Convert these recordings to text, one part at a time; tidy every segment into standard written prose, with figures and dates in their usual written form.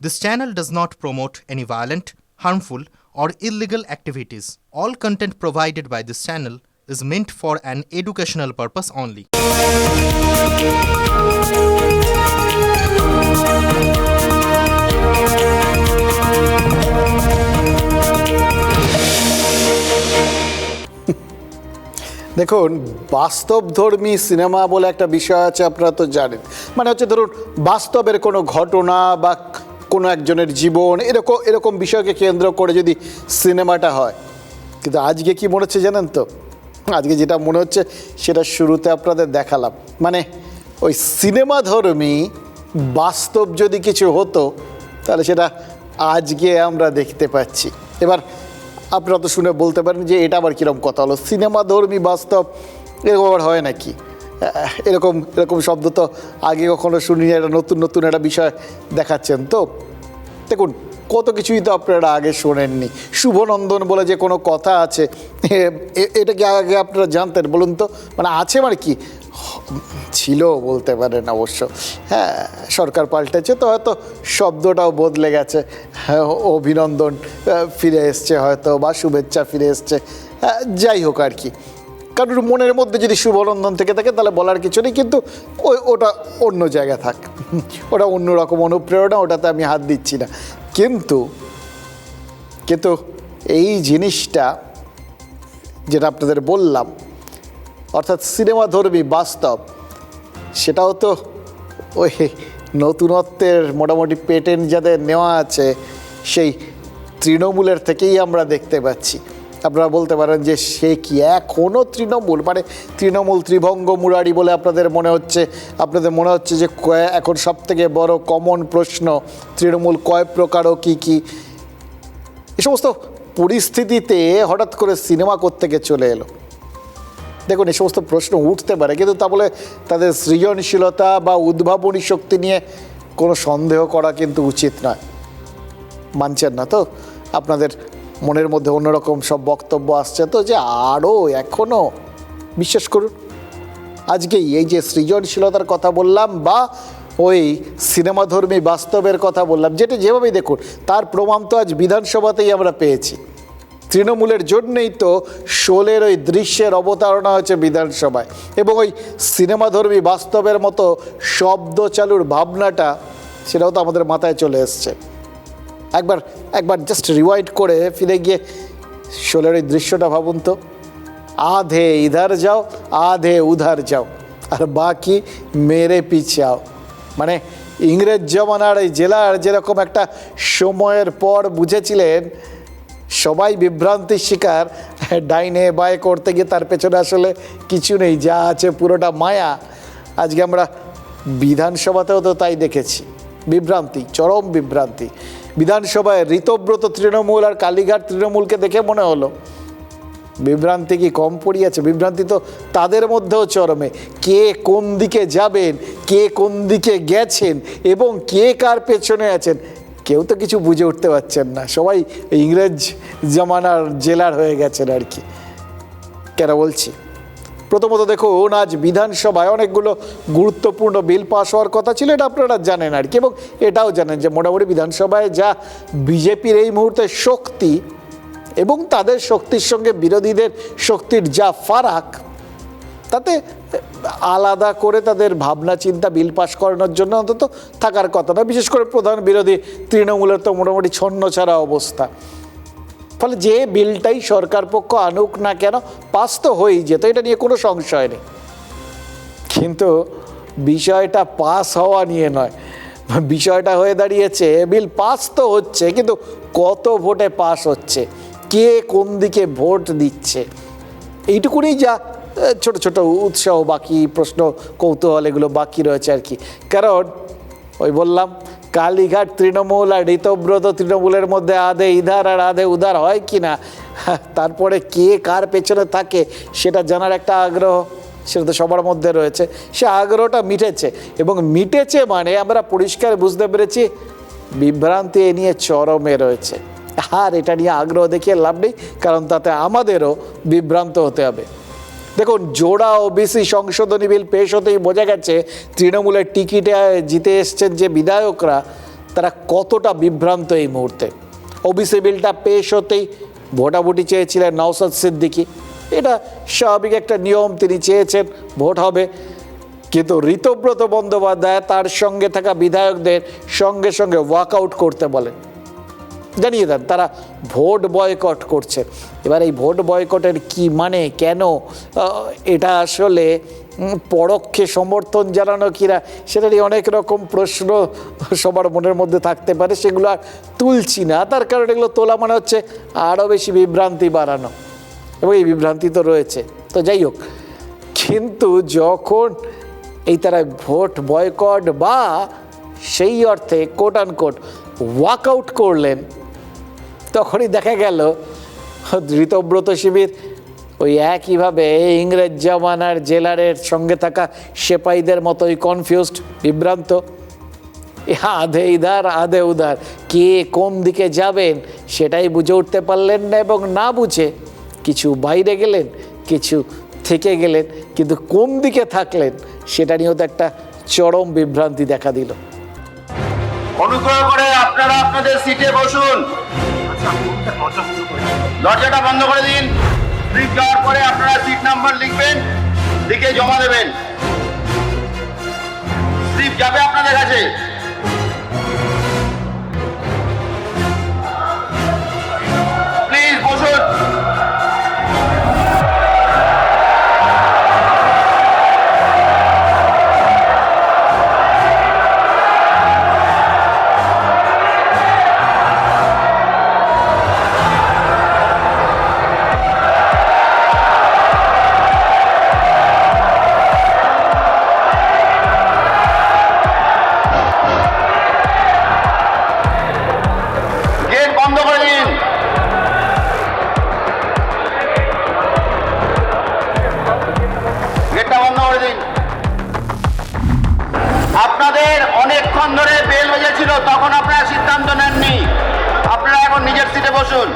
This channel does not promote any violent, harmful, or illegal activities. All content provided by this channel is meant for an educational purpose only. দেখুন, বাস্তবধর্মী cinema বলে একটা বিষয় আছে, আপনারা তো জানেন। মানে হচ্ছে ধরুন বাস্তবের কোনো ঘটনা বা কোনো একজনের জীবন এরকম বিষয়কে কেন্দ্র করে যদি সিনেমাটা হয়। কিন্তু আজকে কি মনে হচ্ছে জানেন তো? আজকে যেটা মনে হচ্ছে সেটা শুরুতে আপনাদের দেখালাম। মানে ওই সিনেমাধর্মী বাস্তব যদি কিছু হতো তাহলে সেটা আজকে আমরা দেখতে পাচ্ছি। এবার আপনারা তো শুনে বলতে পারেন যে এটা আবার কীরকম কথা হলো, সিনেমাধর্মী বাস্তব এরকম আবার হয় নাকি? এরকম শব্দ তো আগে কখনো শুনিনি, একটা নতুন একটা বিষয় দেখাচ্ছেন। তো দেখুন, কত কিছুই তো আপনারা আগে শোনেননি। শুভনন্দন বলে যে কোনো কথা আছে, এটা কি আগে আপনারা জানতেন বলুন তো? মানে আছে মানে কি ছিল বলতে পারেন অবশ্য। হ্যাঁ, সরকার পাল্টেছে তো হয়তো শব্দটাও বদলে গেছে। হ্যাঁ, অভিনন্দন ফিরে এসছে হয়তো, বা শুভেচ্ছা ফিরে এসছে, যাই হোক আর কি। কারণ মনের মধ্যে যদি শুভনন্দন থেকে থাকে তাহলে বলার কিছু নেই, কিন্তু ওটা অন্য জায়গায় থাক, ওটা অন্যরকম অনুপ্রেরণা, ওটাতে আমি হাত দিচ্ছি না। কিন্তু এই জিনিসটা যেটা আপনাদের বললাম, অর্থাৎ সিনেমাধর্মী বাস্তব, সেটাও তো ওই নতুনত্বের মোটামুটি পেটেন্ট যাদের নেওয়া আছে সেই তৃণমূলের থেকেই আমরা দেখতে পাচ্ছি। আপনারা বলতে পারেন যে সে কি এখনও তৃণমূল, মানে তৃণমূল ত্রিভঙ্গ মুরারি বলে আপনাদের মনে হচ্ছে যে এখন সবথেকে বড় কমন প্রশ্ন তৃণমূল কয় প্রকার ও কী কী। এই সমস্ত পরিস্থিতিতে হঠাৎ করে সিনেমা কোত্থেকে চলে এলো? দেখুন, এই সমস্ত প্রশ্ন উঠতে পারে, কিন্তু তা বলে তাদের সৃজনশীলতা বা উদ্ভাবনী শক্তি নিয়ে কোনো সন্দেহ করা কিন্তু উচিত নয়। মানছেন না তো? আপনাদের মনের মধ্যে অন্যরকম সব বক্তব্য আসছে তো, যে আরও এখনও বিশ্বাস করুন, আজকেই এই যে সৃজনশীলতার কথা বললাম বা ওই সিনেমাধর্মী বাস্তবের কথা বললাম, যেভাবেই দেখুন তার প্রমাণ তো আজ বিধানসভাতেই আমরা পেয়েছি। তৃণমূলের জন্যেই তো শোলের ওই দৃশ্যের অবতারণা হয়েছে বিধানসভায়, এবং ওই সিনেমাধর্মী বাস্তবের মতো শব্দ চালুর ভাবনাটা সেটাও তো আমাদের মাথায় চলে এসছে। একবার জাস্ট রিওয়াইন্ড করে ফিরে গিয়ে শোলের ওই দৃশ্যটা ভাবুন তো, আধে ইধার যাও আধে উধার যাও আর বাকি মেরে পিছাও। মানে ইংরেজ জমানার এই জেলার যেরকম একটা সময়ের পর বুঝেছিলেন সবাই বিভ্রান্তির শিকার, ডাইনে বায়ে করতে গিয়ে তার পেছনে আসলে কিছু নেই, যা আছে পুরোটা মায়া। আজকে আমরা বিধানসভাতেও তো তাই দেখেছি, বিভ্রান্তি, চরম বিভ্রান্তি। বিধানসভায় ঋতব্রত তৃণমূল আর কালীঘাট তৃণমূলকে দেখে মনে হলো বিভ্রান্তি কি কম পড়িয়াছে? বিভ্রান্তি তো তাদের মধ্যেও চরমে। কে কোন দিকে যাবেন, কে কোন দিকে গেছেন এবং কে কার পেছনে আছেন, কেউ তো কিছু বুঝে উঠতে পারছেন না। সবাই ইংরেজ জামানার জেলার হয়ে গেছেন আর কি। কেন বলছি? প্রথমত দেখুন, আজ বিধানসভায় অনেকগুলো গুরুত্বপূর্ণ বিল পাস হওয়ার কথা ছিল, এটা আপনারা জানেন আর কি। এবং এটাও জানেন যে মোটামুটি বিধানসভায় যা বিজেপির এই মুহূর্তে শক্তি এবং তাদের শক্তির সঙ্গে বিরোধীদের শক্তির যা ফারাক, তাতে আলাদা করে তাদের ভাবনা চিন্তা বিল পাস করানোর জন্য অন্তত থাকার কথা না। বিশেষ করে প্রধান বিরোধী তৃণমূলের তো মোটামুটি ছন্ন ছাড়া অবস্থা। ফলে যে বিলটাই সরকার পক্ষ আনুক না কেন পাস তো হয়েই যেত, এটা নিয়ে কোনো সংশয় নেই। কিন্তু বিষয়টা পাস হওয়া নিয়ে নয়, বিষয়টা হয়ে দাঁড়িয়েছে বিল পাস তো হচ্ছে, কিন্তু কত ভোটে পাস হচ্ছে, কে কোন দিকে ভোট দিচ্ছে, এইটুকুনি যা ছোট ছোট উৎসাহ, বাকি প্রশ্ন কৌতূহল এগুলো বাকি রয়েছে আর কি। কারণ ওই বললাম, কালীঘাট তৃণমূল আর ঋতব্রত তৃণমূলের মধ্যে আধে ইধার আর আধে উধার হয় কি না, তারপরে কে কার পেছনে থাকে সেটা জানার একটা আগ্রহ সেটা তো সবার মধ্যে রয়েছে। সে আগ্রহটা মিটেছে, এবং মিটেছে মানে আমরা পরিষ্কার বুঝতে পেরেছি বিভ্রান্তি এ নিয়ে চরমে রয়েছে। আর এটা নিয়ে আগ্রহ দেখিয়ে লাভ নেই, কারণ তাতে আমাদেরও বিভ্রান্ত হতে হবে। দেখুন, জোড়া ওবিসি সংশোধনী বিল পেশ হতেই বোঝা গেছে তৃণমূলের টিকিটে জিতে এসছেন যে বিধায়করা, তারা কতটা বিভ্রান্ত এই মুহূর্তে। ওবিসি বিলটা পেশ হতেই ভোটাভুটি চেয়েছিলেন নওশাদ সিদ্দিকী, এটা স্বাভাবিক একটা নিয়ম, তিনি চেয়েছেন ভোট হবে। কিন্তু ঋতব্রত বন্দ্যোপাধ্যায় তার সঙ্গে থাকা বিধায়কদের সঙ্গে সঙ্গে ওয়াকআউট করতে বলেন, জানিয়ে দেন তারা ভোট বয়কট করছে। এবার এই ভোট বয়কটের কি মানে, কেন এটা আসলে পরোক্ষে সমর্থন জানানো কিনা, সেটা নিয়ে অনেক রকম প্রশ্ন সবার মনের মধ্যে থাকতে পারে, সেগুলো আর তুলছি না। তার কারণ এগুলো তোলা মানে হচ্ছে আরও বেশি বিভ্রান্তি বাড়ানো, এবং এই বিভ্রান্তি তো রয়েছে। তো যাই হোক, কিন্তু যখন এই তারা ভোট বয়কট বা সেই অর্থে কোট আনকোট ওয়াকআউট করলেন, তখনই দেখা গেল ঋতব্রত শিবির ওই একইভাবে ইংরেজ জামানার জেলারের সঙ্গে থাকা সেপাইদের মতোই কনফিউজড, বিভ্রান্ত, আধে ইধার আধে উধার, কে কোন দিকে যাবেন সেটাই বুঝে উঠতে পারলেন না, এবং না বুঝে কিছু বাইরে গেলেন, কিছু থেকে গেলেন, কিন্তু কোন দিকে থাকলেন সেটা নিয়েও তো একটা চরম বিভ্রান্তি দেখা দিল। অনুগ্রহ করে আপনারা আপনাদের সিটে বসুন, দরজাটা বন্ধ করে দিন। স্লিপ যাওয়ার পরে আপনারা সিট নাম্বার লিখবেন, লিখে জমা দেবেন। স্লিপ যাবে আপনাদের কাছে। প্লিজ বসুন। আপনাদের অনেকক্ষণ ধরে বেল বেজেছিল, তখন আপনারা সিদ্ধান্ত নেননি। আপনারা এখন নিজের সিটে বসুন।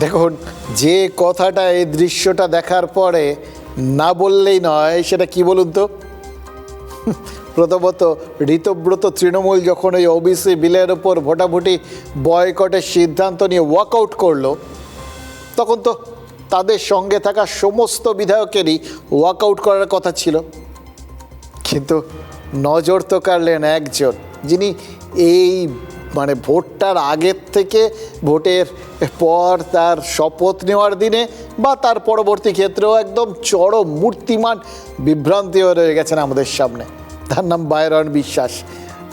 দেখুন, যে কথাটা এই দৃশ্যটা দেখার পরে না বললেই নয়, সেটা কি বলুন তো? প্রথমত ঋতব্রত তৃণমূল যখন ওই ওবিসি বিলের ওপর ভোটাভুটি বয়কটের সিদ্ধান্ত নিয়ে ওয়াকআউট করলো, তখন তো তাদের সঙ্গে থাকা সমস্ত বিধায়কেরই ওয়াকআউট করার কথা ছিল। কিন্তু নজর তো কাড়লেন একজন, যিনি এই ভোটটার আগের থেকে ভোটের পর তার শপথ নেওয়ার দিনে বা তার পরবর্তী ক্ষেত্রেও একদম চরম মূর্তিমান বিভ্রান্তি হয়ে রয়ে গেছেন আমাদের সামনে। তার নাম বায়রন বিশ্বাস।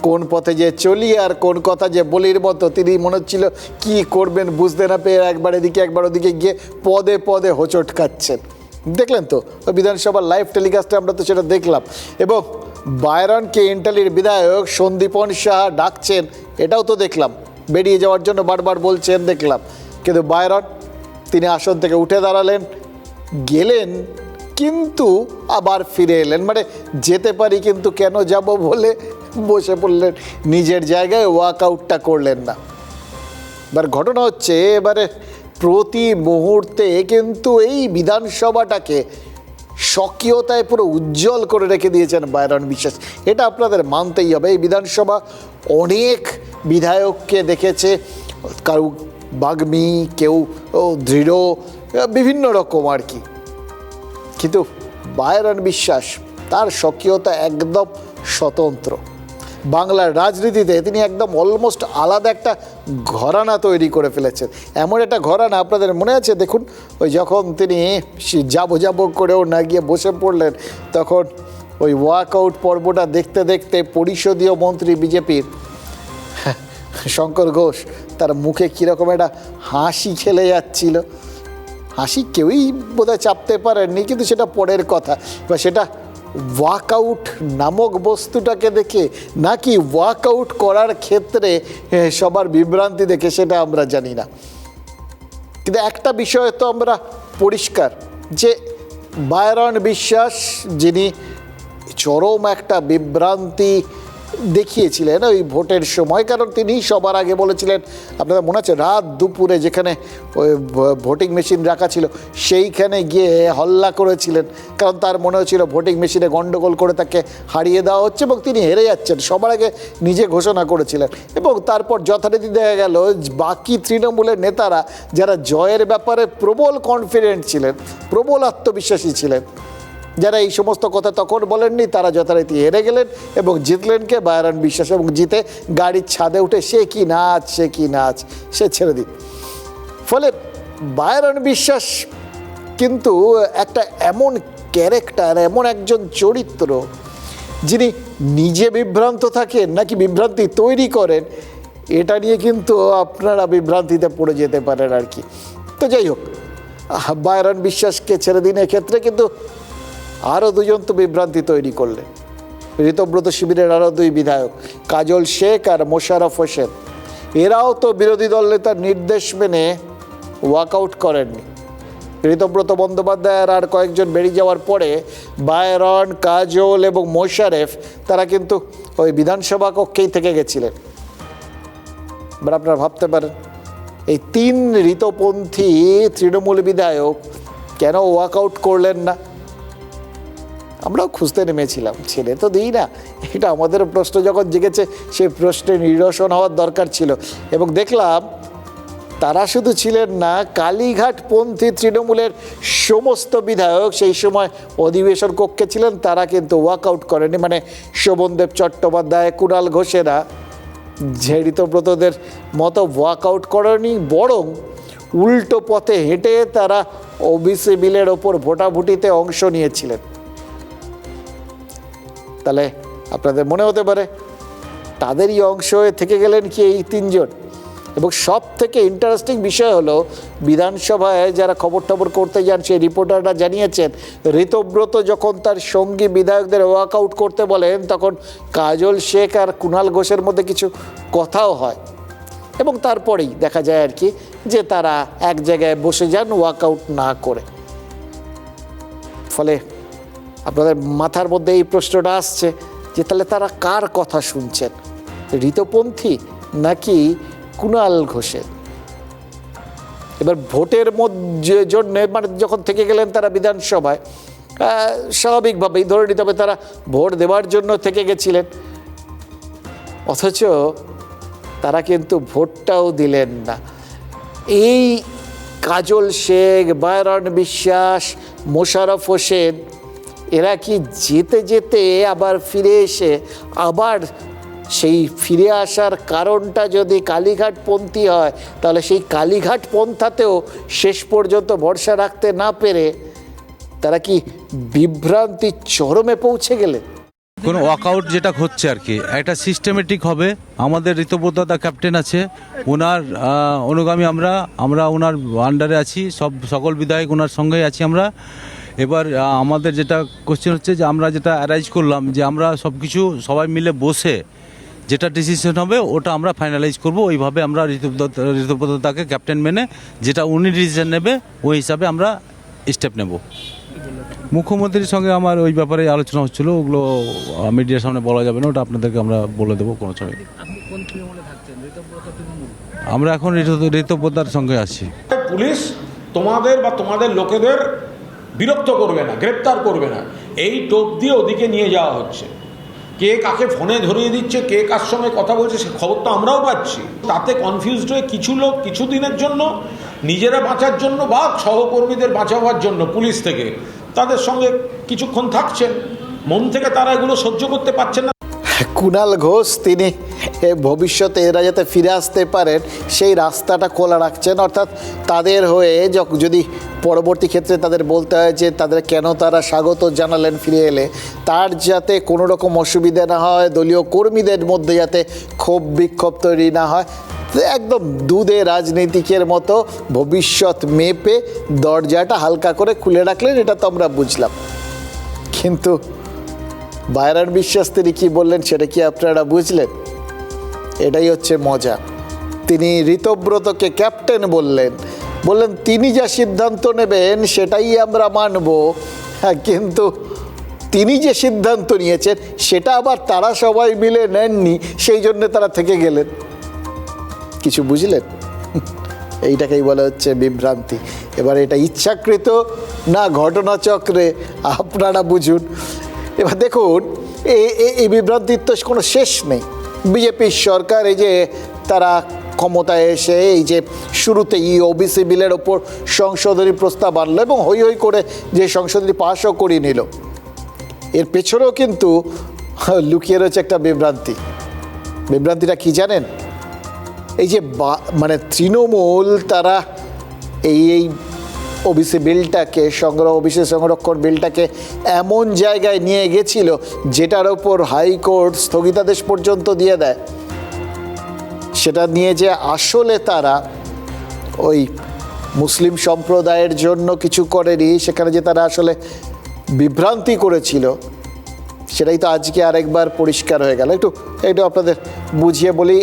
কোন পথে যে চলি আর কোন কথা যে বলির মতো, তিনি মনে হচ্ছিল কী করবেন বুঝতে না পেয়ে একবার এদিকে একবার ওদিকে গিয়ে পদে পদে হোঁচট খাচ্ছেন। দেখলেন তো বিধানসভার লাইভ টেলিকাস্টে, আমরা তো সেটা দেখলাম। এবং বায়রনকে ইন্টালির বিধায়ক সন্দীপন সাহা ডাকছেন, এটাও তো দেখলাম, বেরিয়ে যাওয়ার জন্য বারবার বলছেন দেখলাম। কিন্তু বায়রন তিনি আসন থেকে উঠে দাঁড়ালেন, গেলেন, কিন্তু আবার ফিরে এলেন। যেতে পারি কিন্তু কেন যাব বলে বসে পড়লেন নিজের জায়গায়, ওয়াকআউটটা করলেন না। এবার ঘটনা হচ্ছে, এবারে প্রতি মুহূর্তে কিন্তু এই বিধানসভাটাকে স্বকীয়তায় পুরো উজ্জ্বল করে রেখে দিয়েছেন বায়রন বিশ্বাস, এটা আপনাদের মানতেই হবে। এই বিধানসভা অনেক বিধায়ককে দেখেছে, কারো বাগ্মী, কেউ দৃঢ়, বিভিন্ন রকম আর কি, কিন্তু বায়রন বিশ্বাস তার স্বকীয়তা একদম স্বতন্ত্র। বাংলার রাজনীতিতে তিনি একদম অলমোস্ট আলাদা একটা ঘরানা তৈরি করে ফেলেছেন। এমন একটা ঘরানা আপনাদের মনে আছে, দেখুন ওই যখন তিনি যাবো করেও না গিয়ে বসে পড়লেন, তখন ওই ওয়াকআউট পর্বটা দেখতে দেখতে পরিষদীয় মন্ত্রী বিজেপির শঙ্কর ঘোষ, তার মুখে কীরকম একটা হাসি খেলে যাচ্ছিল। হাসি কেউই বোধহয় চাপতে পারেননি, কিন্তু সেটা পরের কথা। বা সেটা ওয়াকআউট নামক বস্তুটাকে দেখে নাকি ওয়াকআউট করার ক্ষেত্রে সবার বিভ্রান্তি দেখে, সেটা আমরা জানি না। কিন্তু একটা বিষয় তো আমরা পরিষ্কার, যে বায়রন বিশ্বাস যিনি চরম একটা বিভ্রান্তি দেখিয়েছিলেন ওই ভোটের সময়, কারণ তিনি সবার আগে বলেছিলেন, আপনাদের মনে আছে রাত দুপুরে যেখানে ওই ভোটিং মেশিন রাখা ছিল সেইখানে গিয়ে হল্লা করেছিলেন, কারণ তার মনে হচ্ছিল ভোটিং মেশিনে গণ্ডগোল করে তাকে হারিয়ে দেওয়া হচ্ছে এবং তিনি হেরে যাচ্ছেন, সবার আগে নিজে ঘোষণা করেছিলেন। এবং তারপর যথারীতি দেখা গেল বাকি তৃণমূলের নেতারা যারা জয়ের ব্যাপারে প্রবল কনফিডেন্ট ছিলেন, প্রবল আত্মবিশ্বাসী ছিলেন, যারা এই সমস্ত কথা তখন বলেননি, তারা যথারীতি হেরে গেলেন এবং জিতলেন কে? বায়রন বিশ্বাস। এবং জিতে গাড়ির ছাদে উঠে সে কি নাচ সে ছেড়ে দিন। ফলে বায়রন বিশ্বাস কিন্তু একটা এমন ক্যারেক্টার, এমন একজন চরিত্র, যিনি নিজে বিভ্রান্ত থাকেন নাকি বিভ্রান্তি তৈরি করেন, এটা নিয়ে কিন্তু আপনারা বিভ্রান্তিতে পড়ে যেতে পারেন আর কি। তো যাই হোক, বায়রন বিশ্বাসকে ছেড়ে দিন। এক্ষেত্রে কিন্তু আরও দুজন তো বিভ্রান্তি তৈরি করলেন, ঋতব্রত শিবিরের আরও দুই বিধায়ক কাজল শেখ আর মোশাররফ হোসেন। এরাও তো বিরোধী দল নেতার নির্দেশ মেনে ওয়াকআউট করেননি। ঋতব্রত বন্দ্যোপাধ্যায়ের আর কয়েকজন বেরিয়ে যাওয়ার পরে বায়রন, কাজল এবং মোশাররফ তারা কিন্তু ওই বিধানসভা কক্ষেই থেকে গেছিলেন। এবার আপনারা ভাবতে পারেন এই তিন ঋতপন্থী তৃণমূল বিধায়ক কেন ওয়াকআউট করলেন না? আমরাও খুঁজতে নেমেছিলাম, ছেড়ে তো দিই না, এটা আমাদের প্রশ্ন যখন জেগেছে সেই প্রশ্নে নিরসন হওয়ার দরকার ছিল। এবং দেখলাম তারা শুধু ছিলেন না, কালীঘাটপন্থী তৃণমূলের সমস্ত বিধায়ক সেই সময় অধিবেশন কক্ষে ছিলেন, তারা কিন্তু ওয়াকআউট করেনি। মানে শোভনদেব চট্টোপাধ্যায়, কুণাল ঘোষেরা যে ঋতব্রতদের মতো ওয়াকআউট করেনি, বরং উল্টো পথে হেঁটে তারা ওবিসি বিলের ওপর ভোটাভুটিতে অংশ নিয়েছিলেন। তাহলে আপনাদের মনে হতে পারে তাদেরই অংশ হয়ে থেকে গেলেন কি এই তিনজন? এবং সব থেকে ইন্টারেস্টিং বিষয় হলো, বিধানসভায় যারা খবর টবর করতে যান সেই রিপোর্টাররা জানিয়েছেন, ঋতব্রত যখন তার সঙ্গী বিধায়কদের ওয়াকআউট করতে বলেন তখন কাজল শেখ আর কুণাল ঘোষের মধ্যে কিছু কথাও হয় এবং তারপরেই দেখা যায় আর কি যে তারা এক জায়গায় বসে যান ওয়াকআউট না করে। ফলে আপনাদের মাথার মধ্যে এই প্রশ্নটা আসছে যে তাহলে তারা কার কথা শুনছেন, ঋতপন্থী নাকি কুণাল ঘোষের? এবার ভোটের মধ্যে জন্য মানে যখন থেকে গেলেন তারা বিধানসভায়, স্বাভাবিকভাবেই ধরে নিতে হবে তারা ভোট দেওয়ার জন্য থেকে গেছিলেন, অথচ তারা কিন্তু ভোটটাও দিলেন না। এই কাজল শেখ, বায়রন বিশ্বাস, মোশাররফ হোসেন এরা কি যেতে যেতে আবার ফিরে এসে আবার সেই ফিরে আসার কারণটা যদি কালীঘাটপন্থী হয়, তাহলে সেই কালীঘাট পন্থাতেও শেষ পর্যন্ত ভরসা রাখতে না পেরে তারা কি বিভ্রান্তির চরমে পৌঁছে গেলেন? কোনো ওয়াকআউট যেটা হচ্ছে আর কি একটা সিস্টেমেটিক হবে। আমাদের ঋতব্রত ক্যাপ্টেন আছে, ওনার অনুগামী আমরা ওনার আন্ডারে আছি, সকল বিধায়ক ওনার সঙ্গেই আছি আমরা। এবার আমাদের যেটা কোশ্চেন হচ্ছে যে আমরা যেটা অ্যারাইজ করলাম যে আমরা সব কিছু সবাই মিলে বসে যেটা ডিসিশন হবে ওটা আমরা ফাইনালাইজ করব। ওইভাবে আমরা ঋতব্রতকে ক্যাপ্টেন মেনে যেটা উনি ডিসিশন নেবে ওই হিসাবে আমরা স্টেপ নেব। মুখ্যমন্ত্রীর সঙ্গে আমার ওই ব্যাপারে আলোচনা হচ্ছিল, ওগুলো মিডিয়ার সামনে বলা যাবে না, ওটা আপনাদেরকে আমরা বলে দেবো কোনো সময়। আমরা এখন ঋতব্রতার সঙ্গে আছি। পুলিশ তোমাদের বা তোমাদের লোকেদের বিরক্ত করবে না, গ্রেপ্তার করবে না, এই টোপ দিয়ে ওদিকে নিয়ে যাওয়া হচ্ছে। কে কাকে ফোনে ধরিয়ে দিচ্ছে, কে কার সঙ্গে কথা বলছে সে খবর তো আমরাও পাচ্ছি। তাতে কনফিউজড হয়ে কিছু লোক কিছুদিনের জন্য নিজেরা বাঁচার জন্য বা সহকর্মীদের বাঁচাবার জন্য পুলিশ থেকে তাদের সঙ্গে কিছুক্ষণ থাকছেন, মন থেকে তারা এগুলো সহ্য করতে পারছেন না। কুণাল ঘোষ তিনি ভবিষ্যতে এরা যাতে ফিরে আসতে পারেন সেই রাস্তাটা খোলা রাখছেন, অর্থাৎ তাদের হয়ে যদি পরবর্তী ক্ষেত্রে তাদের বলতে হয় যে তাদের কেন তারা স্বাগত জানালেন ফিরে এলে, তার যাতে কোনো রকম অসুবিধা না হয়, দলীয় কর্মীদের মধ্যে যাতে ক্ষোভ বিক্ষোভ তৈরি না হয়, একদম দুধে রাজনীতিকের মতো ভবিষ্যৎ মেপে দরজাটা হালকা করে খুলে রাখলেন, এটা তো আমরা বুঝলাম। কিন্তু বায়রন বিশ্বাস তিনি কী বললেন সেটা কি আপনারা বুঝলেন? এটাই হচ্ছে মজা। তিনি ঋতব্রতকে ক্যাপ্টেন বললেন তিনি যা সিদ্ধান্ত নেবেন সেটাই আমরা মানব। হ্যাঁ, কিন্তু তিনি যে সিদ্ধান্ত নিয়েছেন সেটা আবার তারা সবাই মিলে নেননি, সেই জন্য তারা থেকে গেলেন। কিছু বুঝলেন? এইটাকেই বলা হচ্ছে বিভ্রান্তি। এবার এটা ইচ্ছাকৃত না ঘটনাচক্রে, আপনারা বুঝুন। এবার দেখুন, এই বিভ্রান্তির তো কোনো শেষ নেই। বিজেপির সরকার এই যে তারা ক্ষমতায় এসে এই যে শুরুতেই ওবিসি বিলের ওপর সংশোধনী প্রস্তাব আনলো এবং হই হই করে যে সংশোধনী পাশও করিয়ে নিল, এর পেছনেও কিন্তু লুকিয়ে রয়েছে একটা বিভ্রান্তি। বিভ্রান্তিটা কি জানেন? এই যে মানে তৃণমূল তারা এই ওবিসি বিলটাকে ওবিসি সংরক্ষণ বিলটাকে এমন জায়গায় নিয়ে গেছিল যেটার ওপর হাইকোর্ট স্থগিতাদেশ পর্যন্ত দিয়ে দেয়। সেটা নিয়ে যে আসলে তারা ওই মুসলিম সম্প্রদায়ের জন্য কিছু করেনি, সেখানে যে তারা আসলে বিভ্রান্তি করেছিল, সেটাই তো আজকে আরেকবার পরিষ্কার হয়ে গেল। একটু আপনাদের বুঝিয়ে বলি।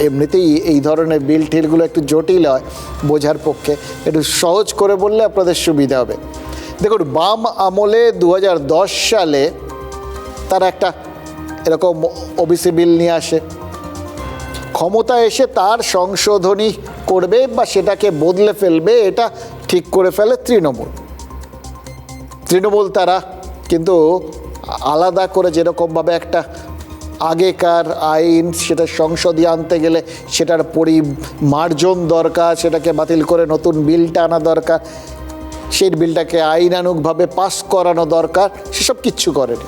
এমনিতেই এই ধরনের বিল টিলগুলো একটু জটিল হয় বোঝার পক্ষে, একটু সহজ করে বললে আপনাদের সুবিধা হবে। দেখুন, বাম আমলে 2010 সালে তারা একটা এরকম ওবিসি বিল নিয়ে আসে। ক্ষমতা এসে তার সংশোধনী করবে বা সেটাকে বদলে ফেলবে, এটা ঠিক করে ফেলে তৃণমূল। তারা কিন্তু আলাদা করে যেরকমভাবে একটা আগেকার আইন সেটা সংসদে আনতে গেলে সেটার পরিমার্জন দরকার, সেটাকে বাতিল করে নতুন বিলটা আনা দরকার, সেই বিলটাকে আইনানুগভাবে পাস করানো দরকার, সেসব কিচ্ছু করেনি।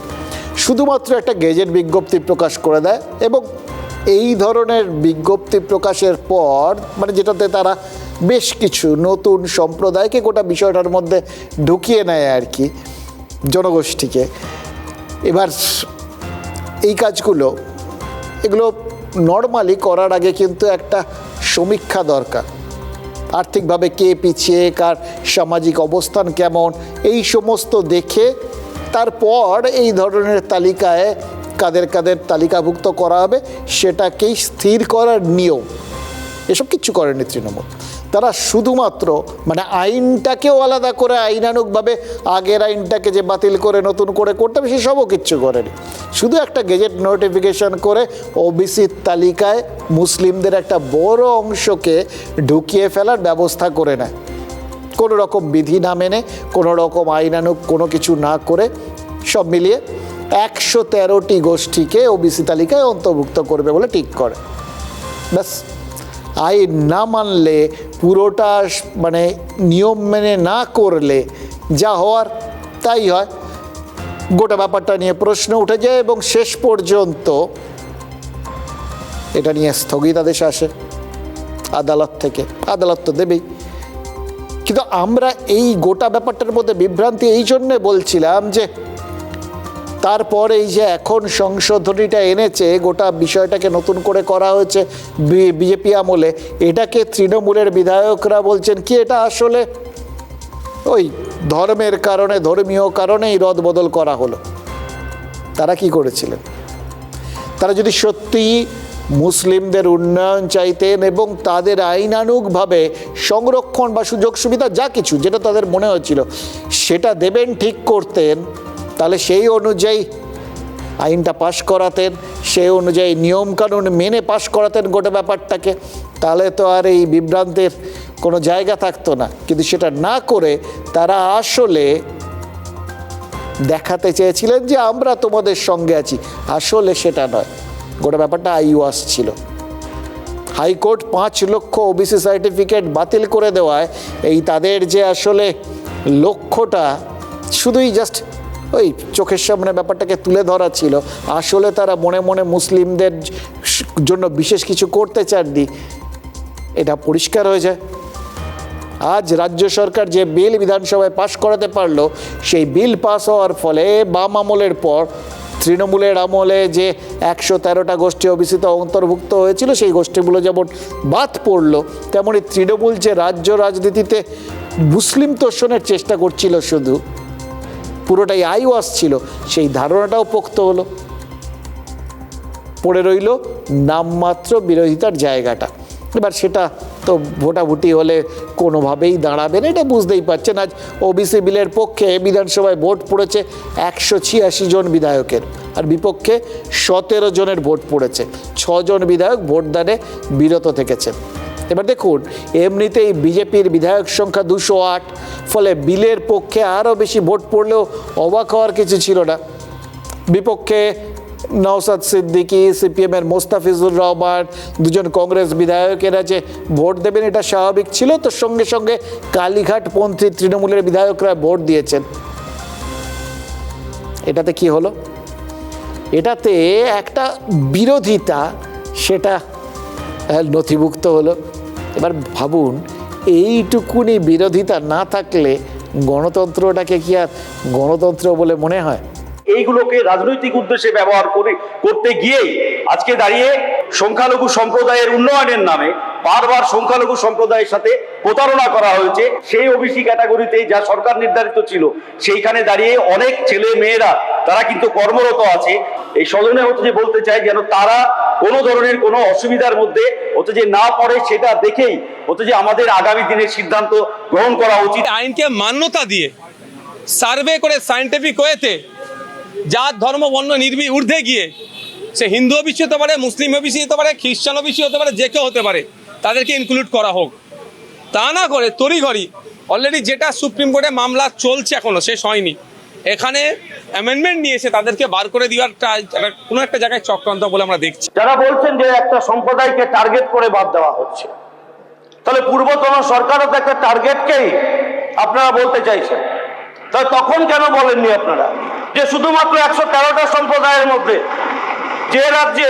শুধুমাত্র একটা গেজেট বিজ্ঞপ্তি প্রকাশ করে দেয় এবং এই ধরনের বিজ্ঞপ্তি প্রকাশের পর মানে যেটাতে তারা বেশ কিছু নতুন সম্প্রদায়কে গোটা বিষয়টার মধ্যে ঢুকিয়ে নেয় আর কি, জনগোষ্ঠীকে। এবার এই কাজগুলো এগুলো নর্মালি করার আগে কিন্তু একটা সমীক্ষা দরকার। আর্থিকভাবে কে পিছিয়ে, কার সামাজিক অবস্থান কেমন, এই সমস্ত দেখে তারপর এই ধরনের তালিকায় কাদের তালিকাভুক্ত করা হবে সেটাকেই স্থির করার নিয়ম। এসব কিচ্ছু করেনি তৃণমূল। তারা শুধুমাত্র মানে আইনটাকেও আলাদা করে আইনানুগভাবে আগের আইনটাকে যে বাতিল করে নতুন করে করতে হবে সেসবও কিচ্ছু করেনি। শুধু একটা গেজেট নোটিফিকেশন করে ওবিসির তালিকায় মুসলিমদের একটা বড় অংশকে ঢুকিয়ে ফেলার ব্যবস্থা করে নেয়। কোনো রকম বিধি না মেনে, কোনো রকম আইনানুগ কোনো কিছু না করে সব মিলিয়ে 113টি গোষ্ঠীকে ওবিসি তালিকায় অন্তর্ভুক্ত করবে বলে ঠিক করে। ব্যাস, আইন না মানলে, পুরোটা মানে নিয়ম মেনে না করলে যা হওয়ার তাই হয়। গোটা ব্যাপারটা নিয়ে প্রশ্ন উঠে যায় এবং শেষ পর্যন্ত এটা নিয়ে স্থগিতাদেশ আসে আদালত থেকে। আদালত তো দেবেই, কিন্তু আমরা এই গোটা ব্যাপারটার মধ্যে বিভ্রান্তি এই জন্যে বলছিলাম যে তারপর এই যে এখন সংশোধনীটা এনেছে, গোটা বিষয়টাকে নতুন করে করা হয়েছে বিজেপি আমলে, এটাকে তৃণমূলের বিধায়করা বলছেন কি এটা আসলে ওই ধর্মের কারণে, ধর্মীয় কারণেই রদবদল করা হলো। তারা কি করেছিলেন? তারা যদি সত্যিই মুসলিমদের উন্নয়ন চাইতেন এবং তাদের আইনানুগভাবে সংরক্ষণ বা সুযোগ সুবিধা যা কিছু যেটা তাদের মনে হচ্ছিল সেটা দেবেন, ঠিক করতেন, তাহলে সেই অনুযায়ী আইনটা পাশ করাতেন, সেই অনুযায়ী নিয়মকানুন মেনে পাশ করাতেন গোটা ব্যাপারটাকে, তাহলে তো আর এই বিভ্রান্তের কোনো জায়গা থাকতো না। কিন্তু সেটা না করে তারা আসলে দেখাতে চেয়েছিলেন যে আমরা তোমাদের সঙ্গে আছি। আসলে সেটা নয়, গোটা ব্যাপারটা আইওয়াস ছিল। হাইকোর্ট 5 লক্ষ ওবিসি সার্টিফিকেট বাতিল করে দেওয়ায় এই তাদের যে আসলে লক্ষ্যটা শুধুই জাস্ট ওই চোখের সামনে ব্যাপারটাকে তুলে ধরা ছিল, আসলে তারা মনে মনে মুসলিমদের জন্য বিশেষ কিছু করতে চাননি, এটা পরিষ্কার হয়ে যায়। আজ রাজ্য সরকার যে বিল বিধানসভায় পাশ করাতে পারলো, সেই বিল পাস হওয়ার ফলে বাম আমলের পর তৃণমূলের আমলে যে 113টা গোষ্ঠী ওবিসিতে অন্তর্ভুক্ত হয়েছিল, সেই গোষ্ঠীগুলো যেমন বাদ পড়লো, তেমনি তৃণমূল যে রাজ্য রাজনীতিতে মুসলিম তোষণের চেষ্টা করছিল, শুধু পুরোটাই আইওয়াস ছিল, সেই ধারণাটাও পোক্ত হলো। পড়ে রইল নামমাত্র বিরোধিতার জায়গাটা। এবার সেটা তো ভোটাভুটি হলে কোনোভাবেই দাঁড়াবে না, এটা বুঝতেই পারছেন। আজ ওবিসি বিলের পক্ষে বিধানসভায় ভোট পড়েছে 186 জন বিধায়কের, আর বিপক্ষে 17 জনের ভোট পড়েছে। 6 জন বিধায়ক ভোটদানে বিরত থেকেছে। এবার দেখুন, এমনিতেই বিজেপির বিধায়ক সংখ্যা 208, ফলে বিলের পক্ষে আরও বেশি ভোট পড়লেও অবাক হওয়ার কিছু ছিল না। বিপক্ষে নওশাদ সিদ্দিকী, সিপিএমের মোস্তাফিজুর রহমান, 2 জন কংগ্রেস বিধায়কেরা যে ভোট দেবেন এটা স্বাভাবিক ছিল। তো সঙ্গে সঙ্গে কালীঘাটপন্থী তৃণমূলের বিধায়করা ভোট দিয়েছেন। এটাতে কি হলো? এটাতে একটা বিরোধিতা সেটা নথিভুক্ত হলো। এবার ভাবুন, এইটুকুনি বিরোধিতা না থাকলে গণতন্ত্রটাকে কি আর গণতন্ত্র বলে মনে হয়? এইগুলোকে রাজনৈতিক উদ্দেশ্যে ব্যবহার করতে গিয়ে আজকে দাঁড়িয়ে সংখ্যালঘু সম্প্রদায়ের উন্নয়নের নামে বারবার সংখ্যালঘু সম্প্রদায়ের সাথে প্রতারণা করা হয়েছে। সেই ওবিসি ক্যাটাগরিতে যা সরকার নির্ধারিত ছিল সেইখানে দাঁড়িয়ে অনেক ছেলে মেয়েরা তারা কিন্তু কর্মরত আছে। এই সদনে হচ্ছে যে বলতে চাই যেন তারা কোনো ধরনের কোনো অসুবিধার মধ্যে হচ্ছে যে না পড়ে, সেটা দেখেই হচ্ছে যে আমাদের আগামী দিনের সিদ্ধান্ত গ্রহণ করা উচিত। আইনকে মান্যতা দিয়ে সার্ভে করে সায়েন্টিফিক ওয়েতে জাত ধর্ম বর্ণ ঊর্ধ্বে গিয়ে সে হিন্দু ওবিসি হতে পারে, মুসলিম ওবিসি হতে পারে, খ্রিস্টান ওবিসি হতে পারে, যে কেউ হতে পারে, তাদেরকে ইনক্লুড করা হোক। তা না করে তড়িঘড়ি অলরেডি যেটা সুপ্রিম কোর্টে মামলা চলছে এখনো শেষ হয়নি, এখানে অ্যামেন্ডমেন্ট নিয়ে এসে তাদেরকে বার করে দেওয়ার কোনো একটা জায়গায় চক্রান্ত বলে আমরা দেখছি। যারা বলছেন যে একটা সম্প্রদায়কে টার্গেট করে বাদ দেওয়া হচ্ছে, তাহলে পূর্বতন সরকারও তো একটা টার্গেটকেই আপনারা বলতে চাইছেন। তাহলে তখন কেন বলেননি আপনারা যে শুধুমাত্র 113টা সম্প্রদায়ের মধ্যে যে রাজ্যে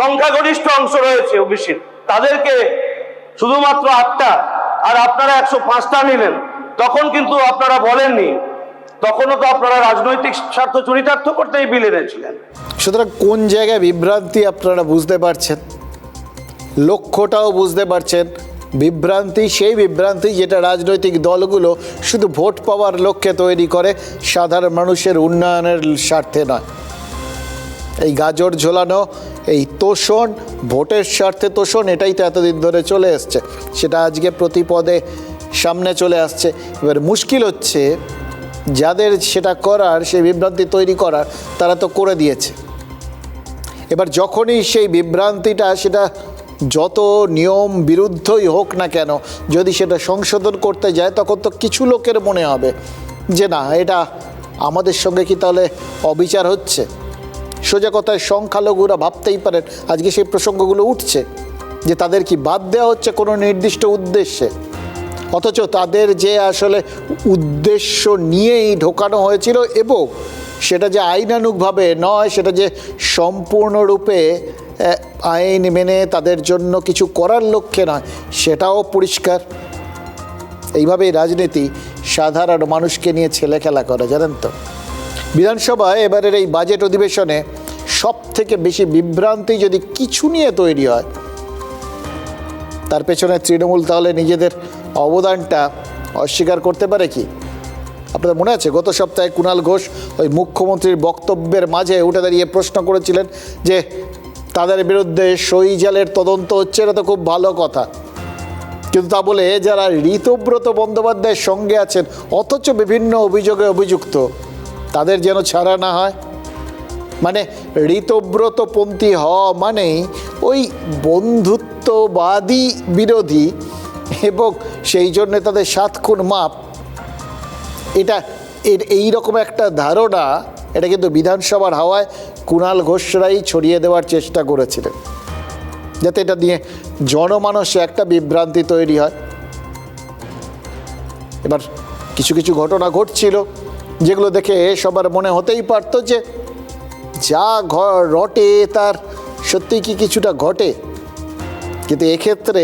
সংখ্যাগরিষ্ঠ অংশ রয়েছে ওবিসির তাদেরকে শুধুমাত্র 8টা আর আপনারা 105টা নিলেন? তখন কিন্তু আপনারা বলেননি, তখনও তো আপনারা রাজনৈতিক স্বার্থ চরিতার্থ করতেই বিল এনেছিলেন। সুতরাং কোন জায়গায় বিভ্রান্তি আপনারা বুঝতে পারছেন, লক্ষ্যটাও বুঝতে পারছেন। বিভ্রান্তি সেই বিভ্রান্তি যেটা রাজনৈতিক দলগুলো শুধু ভোট পাওয়ার লক্ষ্যে তৈরি করে, সাধারণ মানুষের উন্নয়নের স্বার্থে নয়। এই গাজর ঝোলানো, এই তোষণ, ভোটের স্বার্থে তোষণ, এটাই তো এতদিন ধরে চলে এসছে, সেটা আজকে প্রতিপদে সামনে চলে আসছে। এবার মুশকিল হচ্ছে যাদের সেটা করার, সেই বিভ্রান্তি তৈরি করার, তারা তো করে দিয়েছে। এবার যখনই সেই বিভ্রান্তিটা, সেটা যত নিয়ম বিরুদ্ধই হোক না কেন, যদি সেটা সংশোধন করতে যায়, তখন তো কিছু লোকের মনে হবে যে না, এটা আমাদের সঙ্গে কি তাহলে অবিচার হচ্ছে। সোজা কথায় সংখ্যালঘুরা ভাবতেই পারেন আজকে সেই প্রসঙ্গগুলো উঠছে যে তাদের কি বাদ দেওয়া হচ্ছে কোনো নির্দিষ্ট উদ্দেশ্যে, অথচ তাদের যে আসলে উদ্দেশ্য নিয়েই ঢোকানো হয়েছিল, এবং সেটা যে আইনানুগভাবে নয়, সেটা যে সম্পূর্ণরূপে আইন মেনে তাদের জন্য কিছু করার লক্ষ্যে নয়, সেটাও পরিষ্কার। এইভাবেই রাজনীতি সাধারণ মানুষকে নিয়ে ছেলে খেলা করে, জানেন তো। বিধানসভায় এবারের এই বাজেট অধিবেশনে সব থেকে বেশি বিভ্রান্তি যদি কিছু নিয়ে তৈরি হয়, তার পেছনে তৃণমূল তাহলে নিজেদের অবদানটা অস্বীকার করতে পারে কি? আপনাদের মনে আছে গত সপ্তাহে কুণাল ঘোষ ওই মুখ্যমন্ত্রীর বক্তব্যের মাঝে উঠে দাঁড়িয়ে প্রশ্ন করেছিলেন যে তাদের বিরুদ্ধে সই জালের তদন্ত হচ্ছে, এটা তো খুব ভালো কথা, কিন্তু তা বলে যারা ঋতব্রত বন্দ্যোপাধ্যায়ের সঙ্গে আছেন অথচ বিভিন্ন অভিযোগে অভিযুক্ত, তাদের যেন ছাড়া না হয়। মানে ঋতব্রতপন্থী হওয়া মানেই ওই বন্ধুত্ববাদী বিরোধী, এবং সেই জন্যে তাদের 7 খুন মাপ, এটা এইরকম একটা ধারণা, এটা কিন্তু বিধানসভার হাওয়ায় কুণাল ঘোষরাই ছড়িয়ে দেওয়ার চেষ্টা করেছিলেন, যাতে এটা নিয়ে জনমানসে একটা বিভ্রান্তি তৈরি হয়। এবার কিছু কিছু ঘটনা ঘটছিল যেগুলো দেখে সবার মনে হতেই পারতো যে যা রটে তার সত্যি কি কিছুটা ঘটে, কিন্তু এক্ষেত্রে